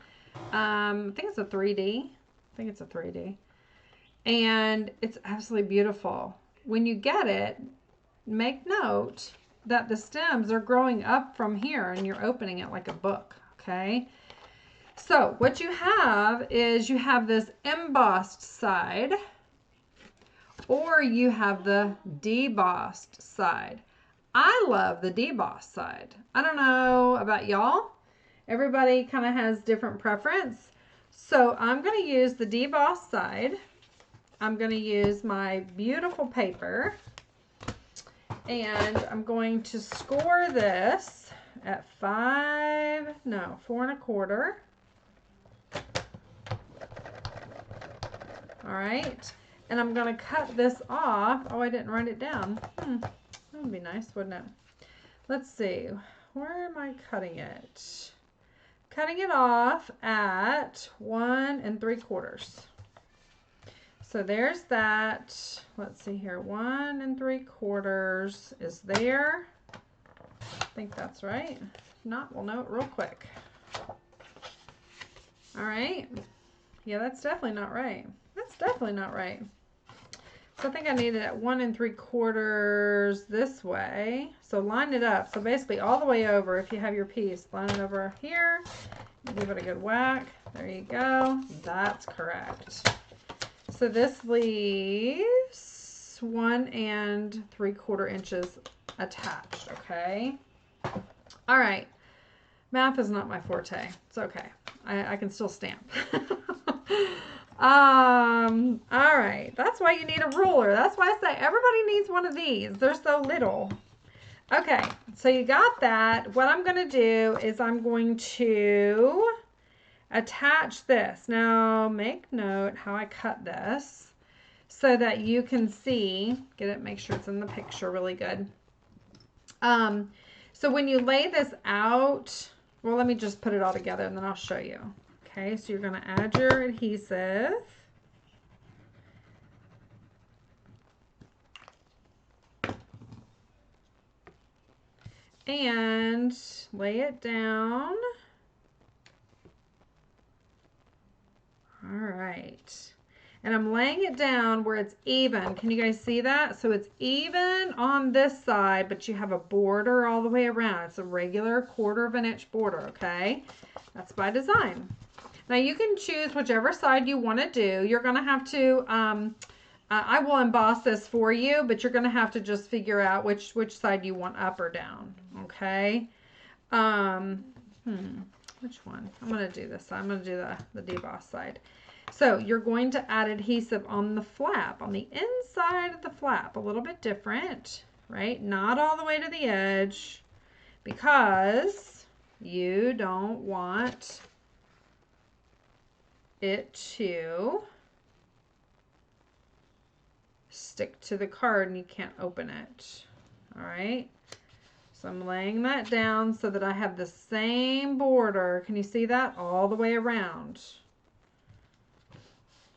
I think it's a 3D. And it's absolutely beautiful. When you get it, make note that the stems are growing up from here and you're opening it like a book, okay? So what you have is you have this embossed side or you have the debossed side. I love the debossed side. I don't know about y'all. Everybody kind of has different preference. So I'm going to use the debossed side. I'm going to use my beautiful paper. And I'm going to score this at 4 1/4. All right. And I'm going to cut this off. Oh, I didn't write it down. That would be nice, wouldn't it? Let's see. Where am I cutting it? Cutting it off at 1 3/4. So there's that. Let's see here. 1 3/4 is there. I think that's right. If not, we'll know it real quick. All right. Yeah, that's definitely not right. That's definitely not right. So I think I need it at 1 3/4 this way. So line it up. So basically all the way over, if you have your piece, line it over here. Give it a good whack. There you go. That's correct. So this leaves 1 3/4 inches attached, okay? All right. Math is not my forte. It's okay. I can still stamp. All right. That's why you need a ruler. That's why I say everybody needs one of these. They're so little. Okay, so you got that. What I'm going to do is I'm going to attach this. Now, make note how I cut this so that you can see, get it, make sure it's in the picture really good. So when you lay this out, well, let me just put it all together and then I'll show you. Okay, so you're going to add your adhesive. And lay it down. All right. And I'm laying it down where it's even. Can you guys see that? So it's even on this side, but you have a border all the way around. It's a regular 1/4 inch border, okay? That's by design. Now you can choose whichever side you want to do. You're going to have to, I will emboss this for you, but you're going to have to just figure out which side you want up or down, okay? Which one? I'm going to do this. I'm going to do the deboss side. So you're going to add adhesive on the flap, on the inside of the flap, a little bit different, right? Not all the way to the edge because you don't want it to stick to the card and you can't open it. All right. So I'm laying that down so that I have the same border. Can you see that? All the way around.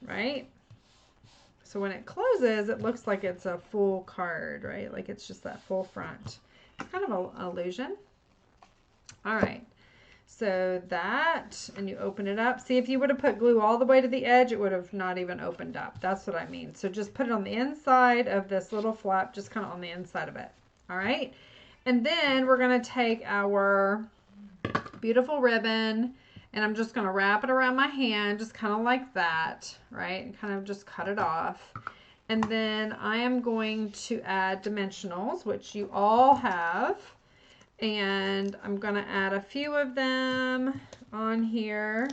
Right? So when it closes, it looks like it's a full card, right? Like it's just that full front. It's kind of an illusion. All right. So that, and you open it up. See, if you would have put glue all the way to the edge, it would have not even opened up. That's what I mean. So just put it on the inside of this little flap, just kind of on the inside of it. All right. And then we're going to take our beautiful ribbon and I'm just going to wrap it around my hand, just kind of like that, right? And kind of just cut it off. And then I am going to add dimensionals, which you all have. And I'm going to add a few of them on here.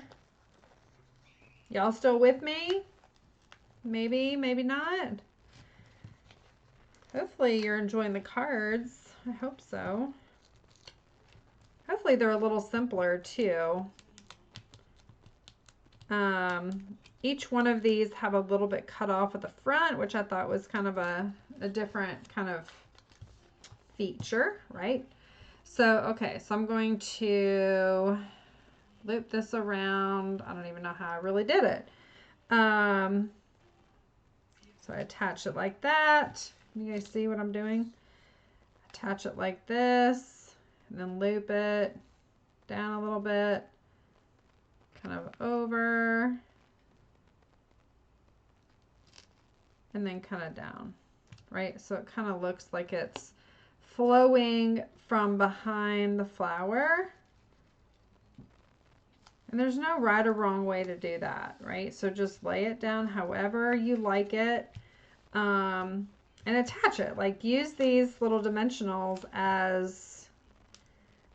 Y'all still with me? Maybe, maybe not. Hopefully you're enjoying the cards. I hope so. Hopefully they're a little simpler too. Each one of these have a little bit cut off at the front, which I thought was kind of a different kind of feature, right? So, okay, so I'm going to loop this around. I don't even know how I really did it. So I attach it like that. Can you guys see what I'm doing? Attach it like this, and then loop it down a little bit, kind of over, and then kind of down, right? So it kind of looks like it's flowing from behind the flower. And there's no right or wrong way to do that, right? So just lay it down however you like it, and attach it. Like use these little dimensionals as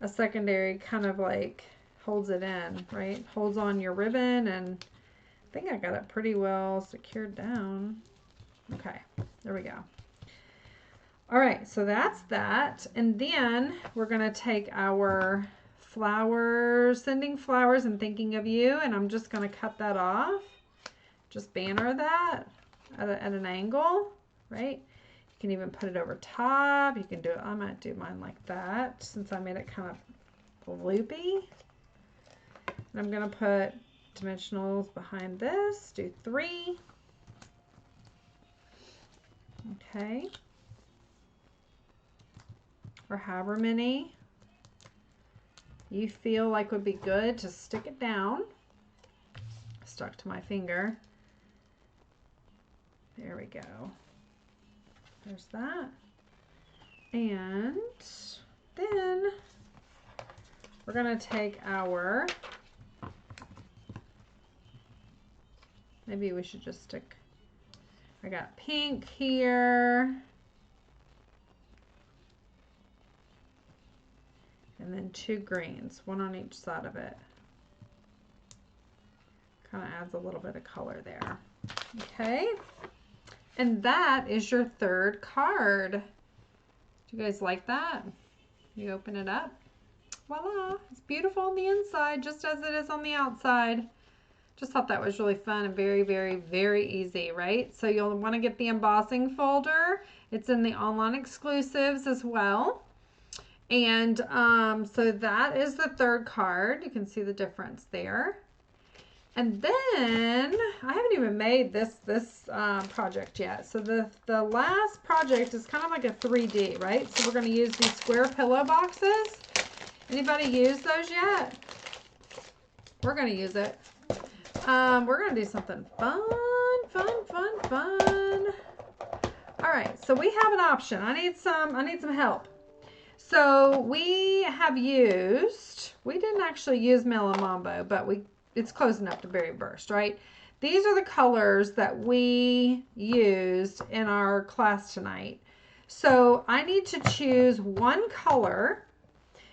a secondary kind of like holds it in, right? Holds on your ribbon, and I think I got it pretty well secured down. Okay, there we go. All right, so that's that. And then we're gonna take our flowers, sending flowers and thinking of you, and I'm just gonna cut that off. Just banner that at an angle, right? You can even put it over top. You can do it, I might do mine like that since I made it kind of loopy. And I'm gonna put dimensionals behind this, do 3. Okay. Or however many you feel like would be good to stick it down. Stuck to my finger. There we go. There's that. And then we're going to take our, maybe we should just stick, I got pink here. And then 2 greens, 1 on each side of it. Kind of adds a little bit of color there. Okay. And that is your 3rd card. Do you guys like that? You open it up. Voila. It's beautiful on the inside, just as it is on the outside. Just thought that was really fun and very, very, very easy, right? So you'll want to get the embossing folder. It's in the online exclusives as well. And so that is the 3rd card. You can see the difference there. And then I haven't even made this project yet. So the last project is kind of like a 3D, right? So we're going to use these square pillow boxes. Anybody use those yet? We're going to use it. We're going to do something fun. All right, so we have an option. I need some help. So we didn't actually use Melon Mambo, but it's close enough to Berry Burst, right? These are the colors that we used in our class tonight. So I need to choose one color,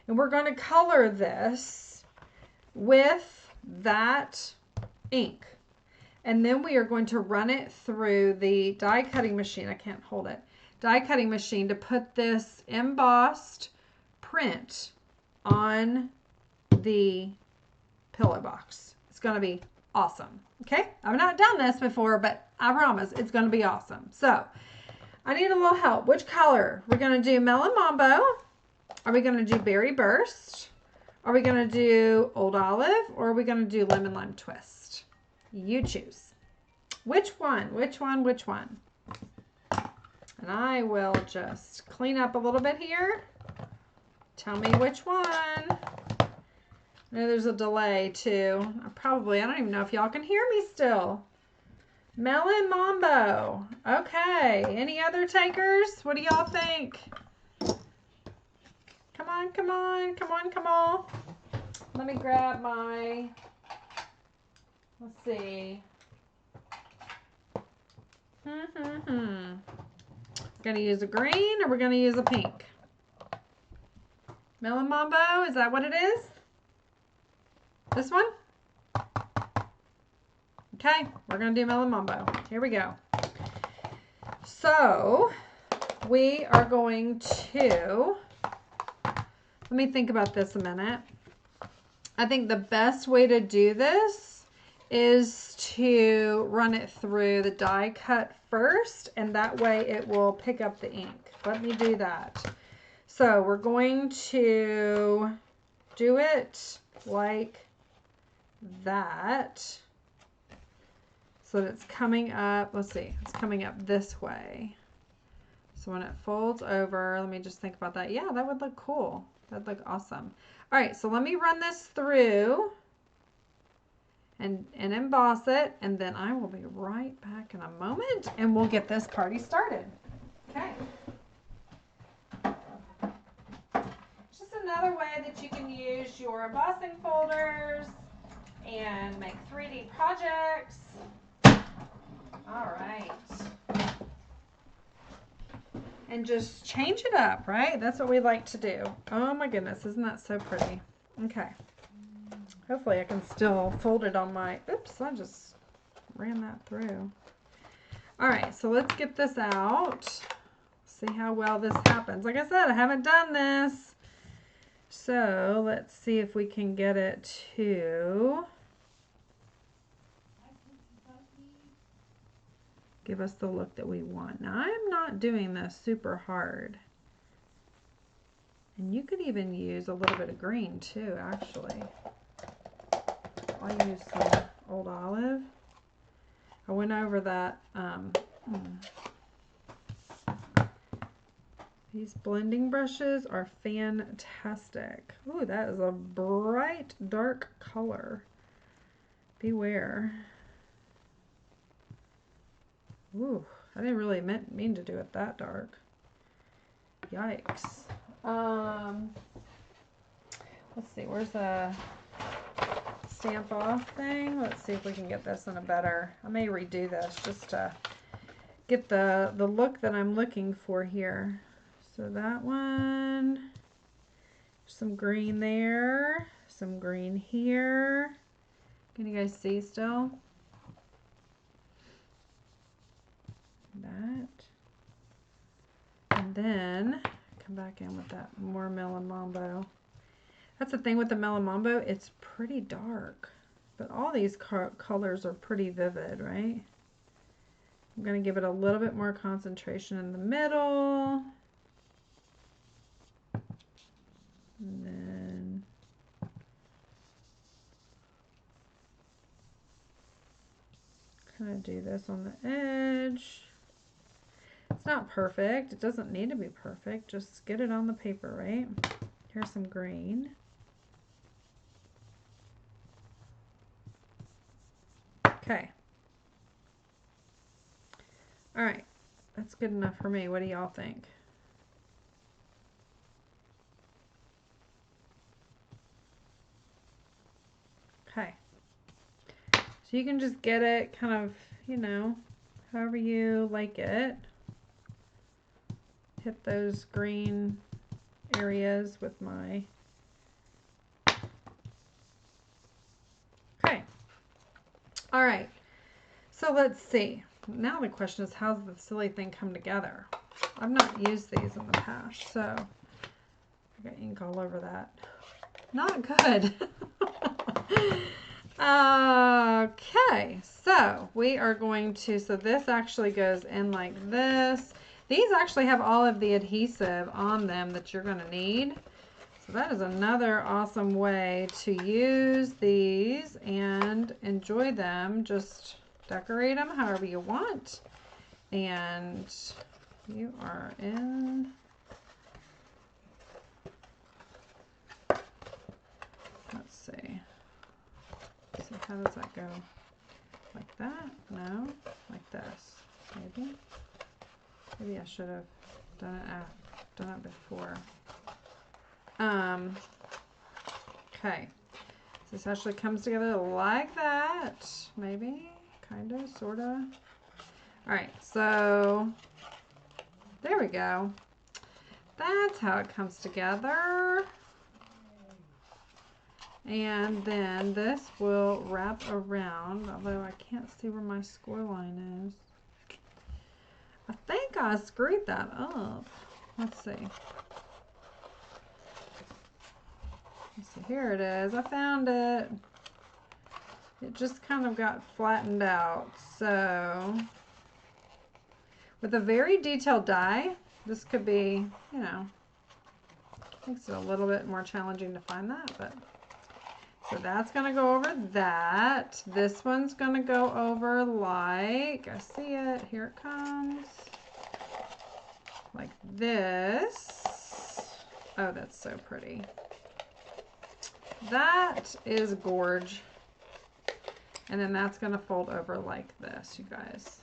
and we're going to color this with that ink. And then we are going to run it through the die cutting machine. I can't hold it. Die cutting machine to put this embossed print on the pillow box. It's going to be awesome. Okay, I've not done this before, but I promise it's going to be awesome. So I need a little help. Which color? We're going to do Melon Mambo. Are we going to do Berry Burst? Are we going to do Old Olive? Or are we going to do Lemon Lime Twist? You choose. Which one? Which one? Which one? And I will just clean up a little bit here. Tell me which one. I know there's a delay too. I don't even know if y'all can hear me still. Melon Mambo. Okay. Any other takers? What do y'all think? Come on, come on, come on, come on. Let me grab my, let's see. Gonna use a green or we're gonna use a pink? Melon Mambo, is that what it is? This one? Okay, we're gonna do Melon Mambo. Here we go. So we are going to, let me think about this a minute. I think the best way to do this is to run it through the die cut first, and that way it will pick up the ink. Let me do that. So we're going to do it like that so that it's coming up, let's see, it's coming up this way. So when it folds over, let me just think about that. Yeah, that would look cool. That'd look awesome. All right, so let me run this through and emboss it, and then I will be right back in a moment and we'll get this party started. Okay. Just another way that you can use your embossing folders and make 3D projects. All right. And just change it up, right? That's what we like to do. Oh my goodness, isn't that so pretty? Okay. Hopefully I can still fold it on my, oops, I just ran that through. All right, so let's get this out. See how well this happens. Like I said, I haven't done this. So let's see if we can get it to give us the look that we want. Now I'm not doing this super hard. And you could even use a little bit of green too, actually. I'll use some Old Olive. I went over that. These blending brushes are fantastic. Ooh, that is a bright, dark color. Beware. Ooh, I didn't really mean to do it that dark. Yikes. Let's see, where's the stamp off thing? Let's see if we can get this in a better, I may redo this just to get the look that I'm looking for here. So that one, some green there, some green here. Can you guys see still? That. And then come back in with that more Melon Mambo. That's the thing with the Melon Mambo, it's pretty dark. But all these colors are pretty vivid, right? I'm going to give it a little bit more concentration in the middle. And then kind of do this on the edge. It's not perfect. It doesn't need to be perfect. Just get it on the paper, right? Here's some green. Okay. All right. That's good enough for me. What do y'all think? Okay. So you can just get it kind of, you know, however you like it. Hit those green areas with my... Okay. All right. So let's see. Now the question is, how's the silly thing come together? I've not used these in the past, so I got ink all over that. Not good. Okay, so we are going to, so this actually goes in like this. These actually have all of the adhesive on them that you're going to need. So that is another awesome way to use these and enjoy them. Just decorate them however you want. And you are in. Let's see. So how does that go? Like that? No? Like this? Maybe? Maybe I should have done it before. Okay. So this actually comes together like that. Maybe? Kinda, sorta. Alright, so there we go. That's how it comes together. And then this will wrap around, although I can't see where my score line is. I think I screwed that up. Let's see. Here it is. I found it. It just kind of got flattened out. So with a very detailed die, this could be, you know, makes it a little bit more challenging to find that, but so that's going to go over that. This one's going to go over like, I see it, here it comes, like this. Oh, that's so pretty. That is gorge. And then that's going to fold over like this, you guys.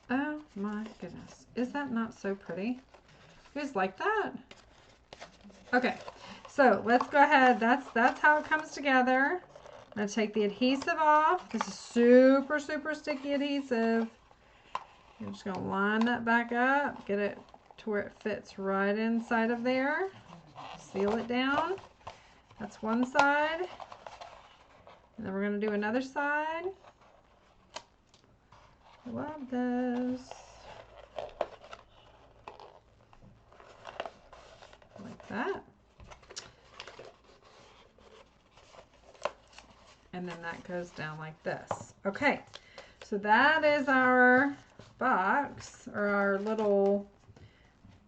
Oh my goodness. Is that not so pretty? You guys like that? Okay. So let's go ahead. That's how it comes together. I'm going to take the adhesive off. This is super, super sticky adhesive. I'm just going to line that back up. Get it to where it fits right inside of there. Seal it down. That's one side. And then we're going to do another side. I love this. Like that. And then that goes down like this. Okay, so that is our box, or our little,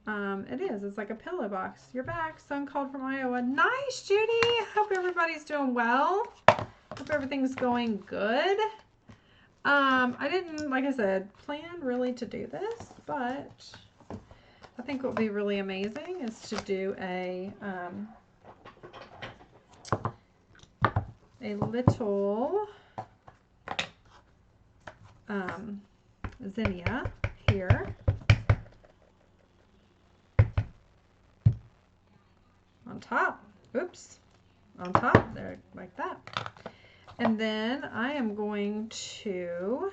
it's like a pillow box. You're back, Sun called from Iowa. Nice, Judy. Hope everybody's doing well. Hope everything's going good. I didn't, like I said, plan really to do this, but I think what would be really amazing is to do a little zinnia here. On top. Oops. On top there, like that. And then I am going to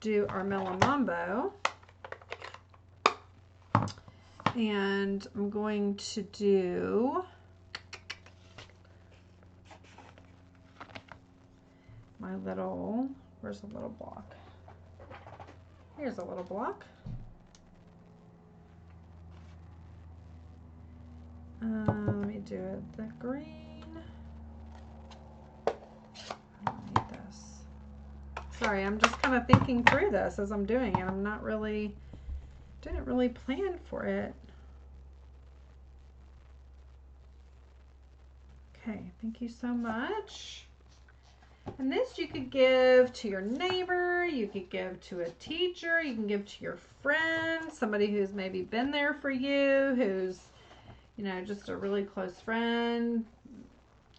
do our Melamambo. And I'm going to do my little, where's the little block? Here's a little block. Let me do it the green. I don't need this. Sorry, I'm just kind of thinking through this as I'm doing it. I'm not really, didn't really plan for it. Okay, thank you so much. And this you could give to your neighbor, you could give to a teacher, you can give to your friend, somebody who's maybe been there for you, who's, you know, just a really close friend,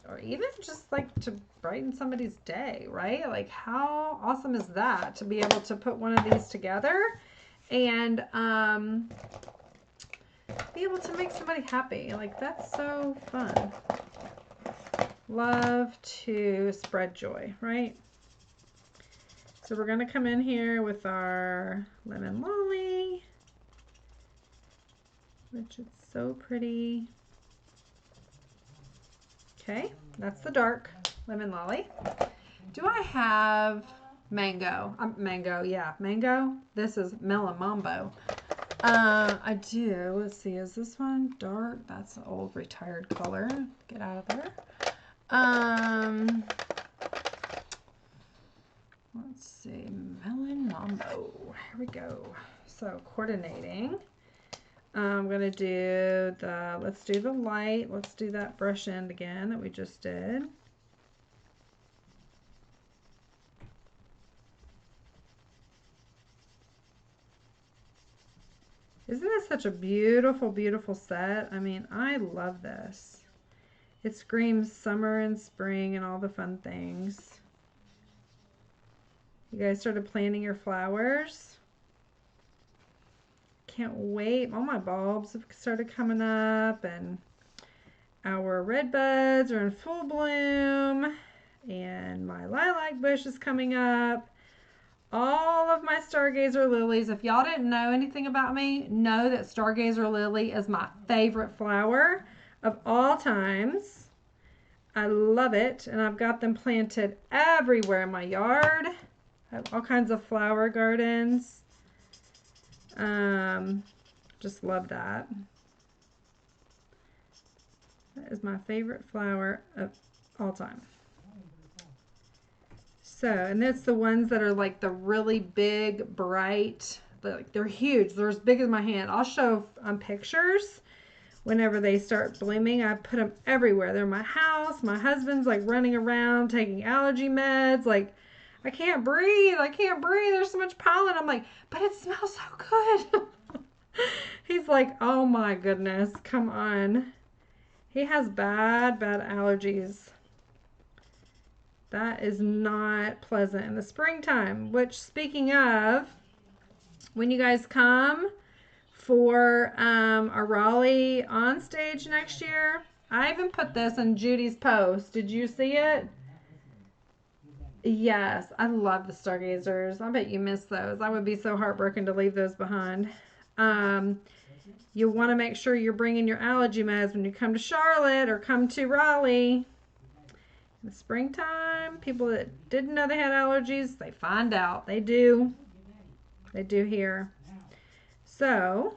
or even just like to brighten somebody's day, right? Like how awesome is that to be able to put one of these together and be able to make somebody happy. Like that's so fun. Love to spread joy, right? So we're going to come in here with our lemon lolly, which is so pretty. Okay, that's the dark lemon lolly. Do I have mango? Mango, yeah, mango. This is Melamambo. I do. Let's see, is this one dark? That's an old retired color. Get out of there. Let's see, Melon Mambo. Here we go. So coordinating. I'm gonna do the, let's do the light. Let's do that brush end again that we just did. Isn't this such a beautiful, beautiful set? I mean, I love this. It screams summer and spring and all the fun things. You guys started planting your flowers. Can't wait. All my bulbs have started coming up and our red buds are in full bloom and my lilac bush is coming up. All of my stargazer lilies, if y'all didn't know anything about me, know that stargazer lily is my favorite flower of all times. I love it, and I've got them planted everywhere in my yard. I have all kinds of flower gardens. Just love that. That is my favorite flower of all time. So, and it's the ones that are like the really big, bright, like they're huge. They're as big as my hand. I'll show pictures whenever they start blooming. I put them everywhere. They're in my house. My husband's like running around taking allergy meds. Like, I can't breathe. I can't breathe. There's so much pollen. I'm like, but it smells so good. He's like, oh my goodness, come on. He has bad, bad allergies. That is not pleasant in the springtime, which, speaking of, when you guys come for a Raleigh on stage next year, I even put this in Judy's post. Did you see it? Yes, I love the stargazers. I bet you miss those. I would be so heartbroken to leave those behind. You want to make sure you're bringing your allergy meds when you come to Charlotte or come to Raleigh. In the springtime, people that didn't know they had allergies, they find out. They do. They do here. So,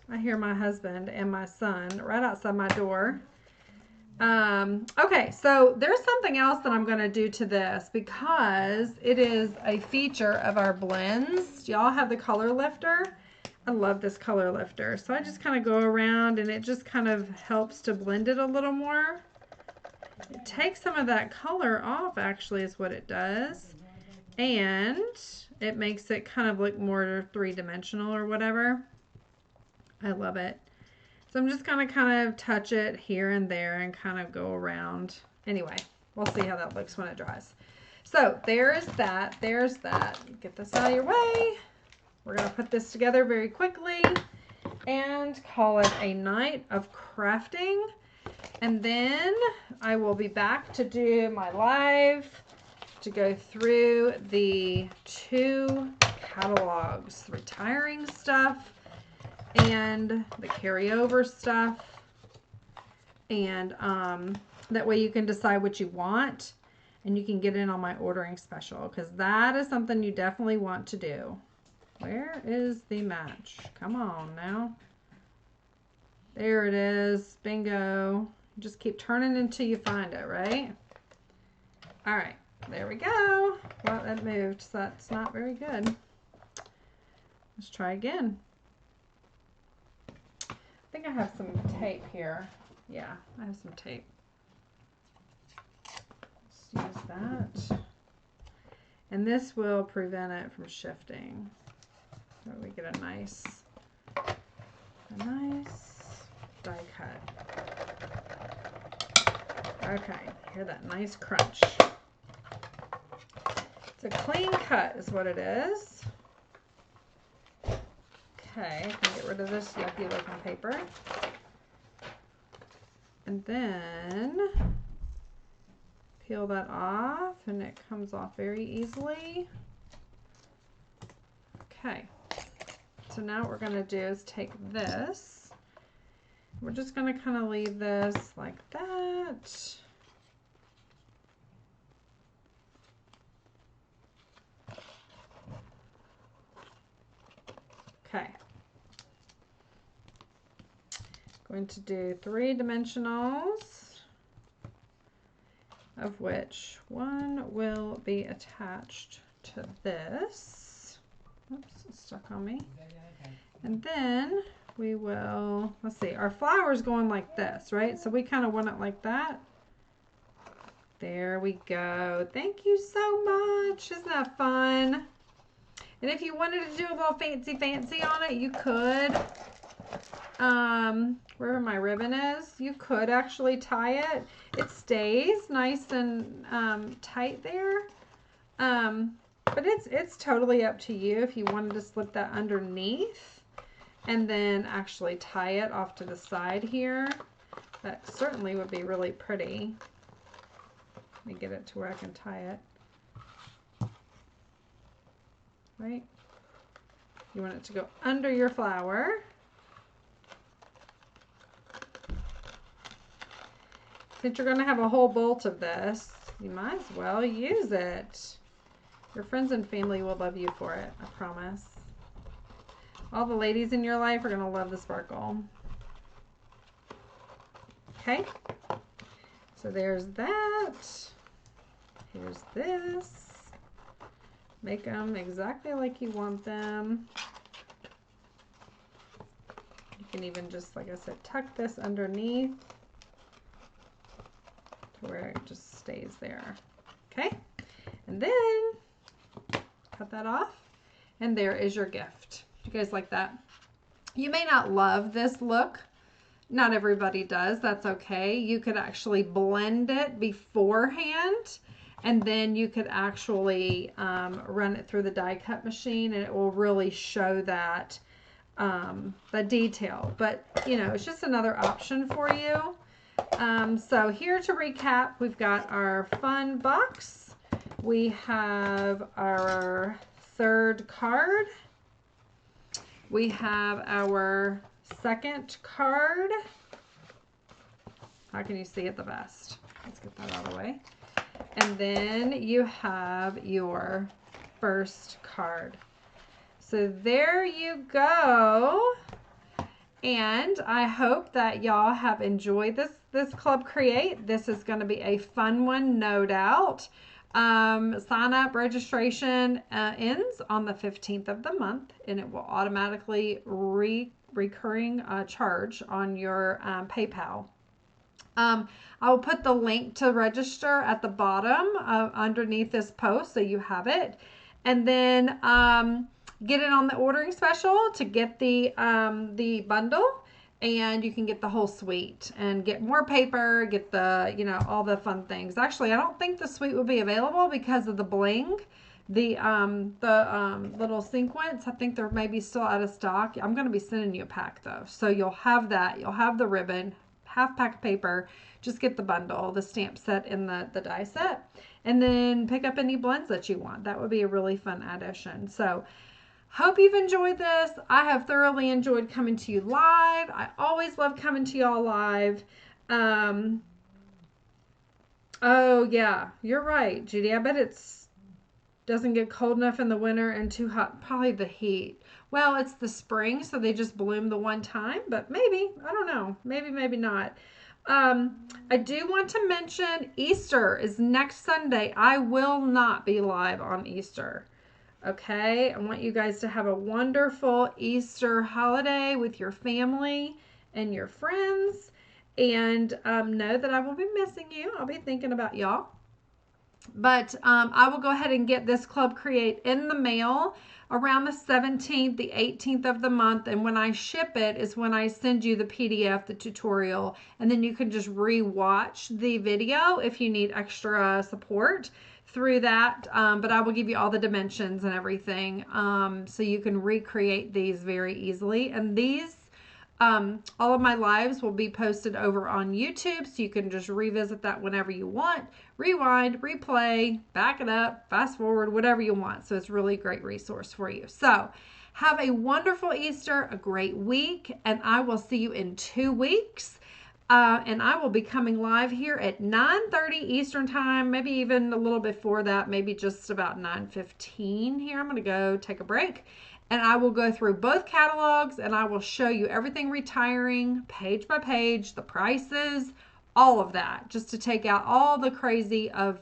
I hear my husband and my son right outside my door. Okay, so there's something else that I'm going to do to this because it is a feature of our blends. Do y'all have the color lifter? I love this color lifter. So I just kind of go around and it just kind of helps to blend it a little more. It takes some of that color off, actually, is what it does. And it makes it kind of look more three-dimensional or whatever. I love it. So I'm just going to kind of touch it here and there and kind of go around. Anyway, we'll see how that looks when it dries. So there's that. There's that. Get this out of your way. We're going to put this together very quickly and call it a night of crafting. And then I will be back to do my live to go through the 2 catalogs, the retiring stuff and the carryover stuff. And that way you can decide what you want and you can get in on my ordering special, because that is something you definitely want to do. Where is the match? Come on now. There it is. Bingo. Just keep turning until you find it, right? All right. There we go. Well, that moved, so that's not very good. Let's try again. I think I have some tape here. Yeah, I have some tape. Let's use that. And this will prevent it from shifting. So we get a nice die cut. Okay, hear that nice crunch. It's a clean cut is what it is. Okay, I can get rid of this yucky looking paper. And then peel that off, and it comes off very easily. Okay, so now what we're going to do is take this. We're just going to kind of leave this like that. Okay. Going to do 3 dimensionals, of which one will be attached to this. Oops, it's stuck on me. And then we will, let's see, our flower's going like this, right? So we kind of want it like that. There we go. Thank you so much. Isn't that fun? And if you wanted to do a little fancy on it, you could. Wherever my ribbon is, you could actually tie it. It stays nice and tight there. But it's totally up to you if you wanted to slip that underneath and then actually tie it off to the side here. That certainly would be really pretty. Let me get it to where I can tie it. Right? You want it to go under your flower. Since you're going to have a whole bolt of this, you might as well use it. Your friends and family will love you for it, I promise. All the ladies in your life are going to love the sparkle. Okay, so there's that. Here's this. Make them exactly like you want them. You can even just, like I said, tuck this underneath to where it just stays there. Okay, and then cut that off, and there is your gift. You guys like that? You may not love this look. Not everybody does. That's okay. You could actually blend it beforehand, and then you could actually run it through the die cut machine, and it will really show that the detail. But you know, it's just another option for you. So here to recap, we've got our fun box. We have our 3rd card. We have our 2nd card. How can you see it the best? Let's get that out of the way. And then you have your 1st card. So there you go. And I hope that y'all have enjoyed this Club Create. This is going to be a fun one, no doubt. Sign up registration ends on the 15th of the month, and it will automatically recurring charge on your PayPal. I will put the link to register at the bottom underneath this post so you have it. And then get it on the ordering special to get the bundle. and you can get the whole suite and get more paper, get the, you know, all the fun things. Actually, I don't think the suite will be available because of the bling. The little sequins, I think they're maybe still out of stock. I'm going to be sending you a pack though. So you'll have that. You'll have the ribbon, half pack of paper. Just get the bundle, the stamp set and the die set. And then pick up any blends that you want. That would be a really fun addition. So hope you've enjoyed this. I have thoroughly enjoyed coming to you live. I always love coming to y'all live. Oh yeah, you're right, Judy. I bet it's doesn't get cold enough in the winter and too hot. Probably the heat. Well, it's the spring, so they just bloom the one time, but maybe, I don't know. Maybe, maybe not. I do want to mention Easter is next Sunday. I will not be live on Easter. Okay, I want you guys to have a wonderful Easter holiday with your family and your friends, and know that I will be missing you. I'll be thinking about y'all. But I will go ahead and get this Club Create in the mail around the 17th, the 18th of the month. And when I ship it is when I send you the PDF, the tutorial, and then you can just re-watch the video if you need extra support through that. But I will give you all the dimensions and everything, so you can recreate these very easily. And these all of my lives will be posted over on YouTube, so you can just revisit that whenever you want. Rewind, replay, back it up, fast forward, whatever you want. So it's really a great resource for you. So have a wonderful Easter, a great week, and I will see you in 2 weeks. And I will be coming live here at 9:30 Eastern time, maybe even a little before that, maybe just about 9:15 here. I'm going to go take a break. And I will go through both catalogs and I will show you everything retiring, page by page, the prices, all of that, just to take out all the crazy of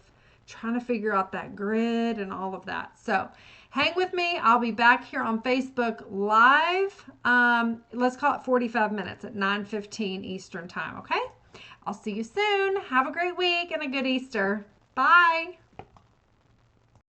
trying to figure out that grid and all of that. So hang with me. I'll be back here on Facebook live. Let's call it 45 minutes at 9:15 Eastern time. Okay. I'll see you soon. Have a great week and a good Easter. Bye.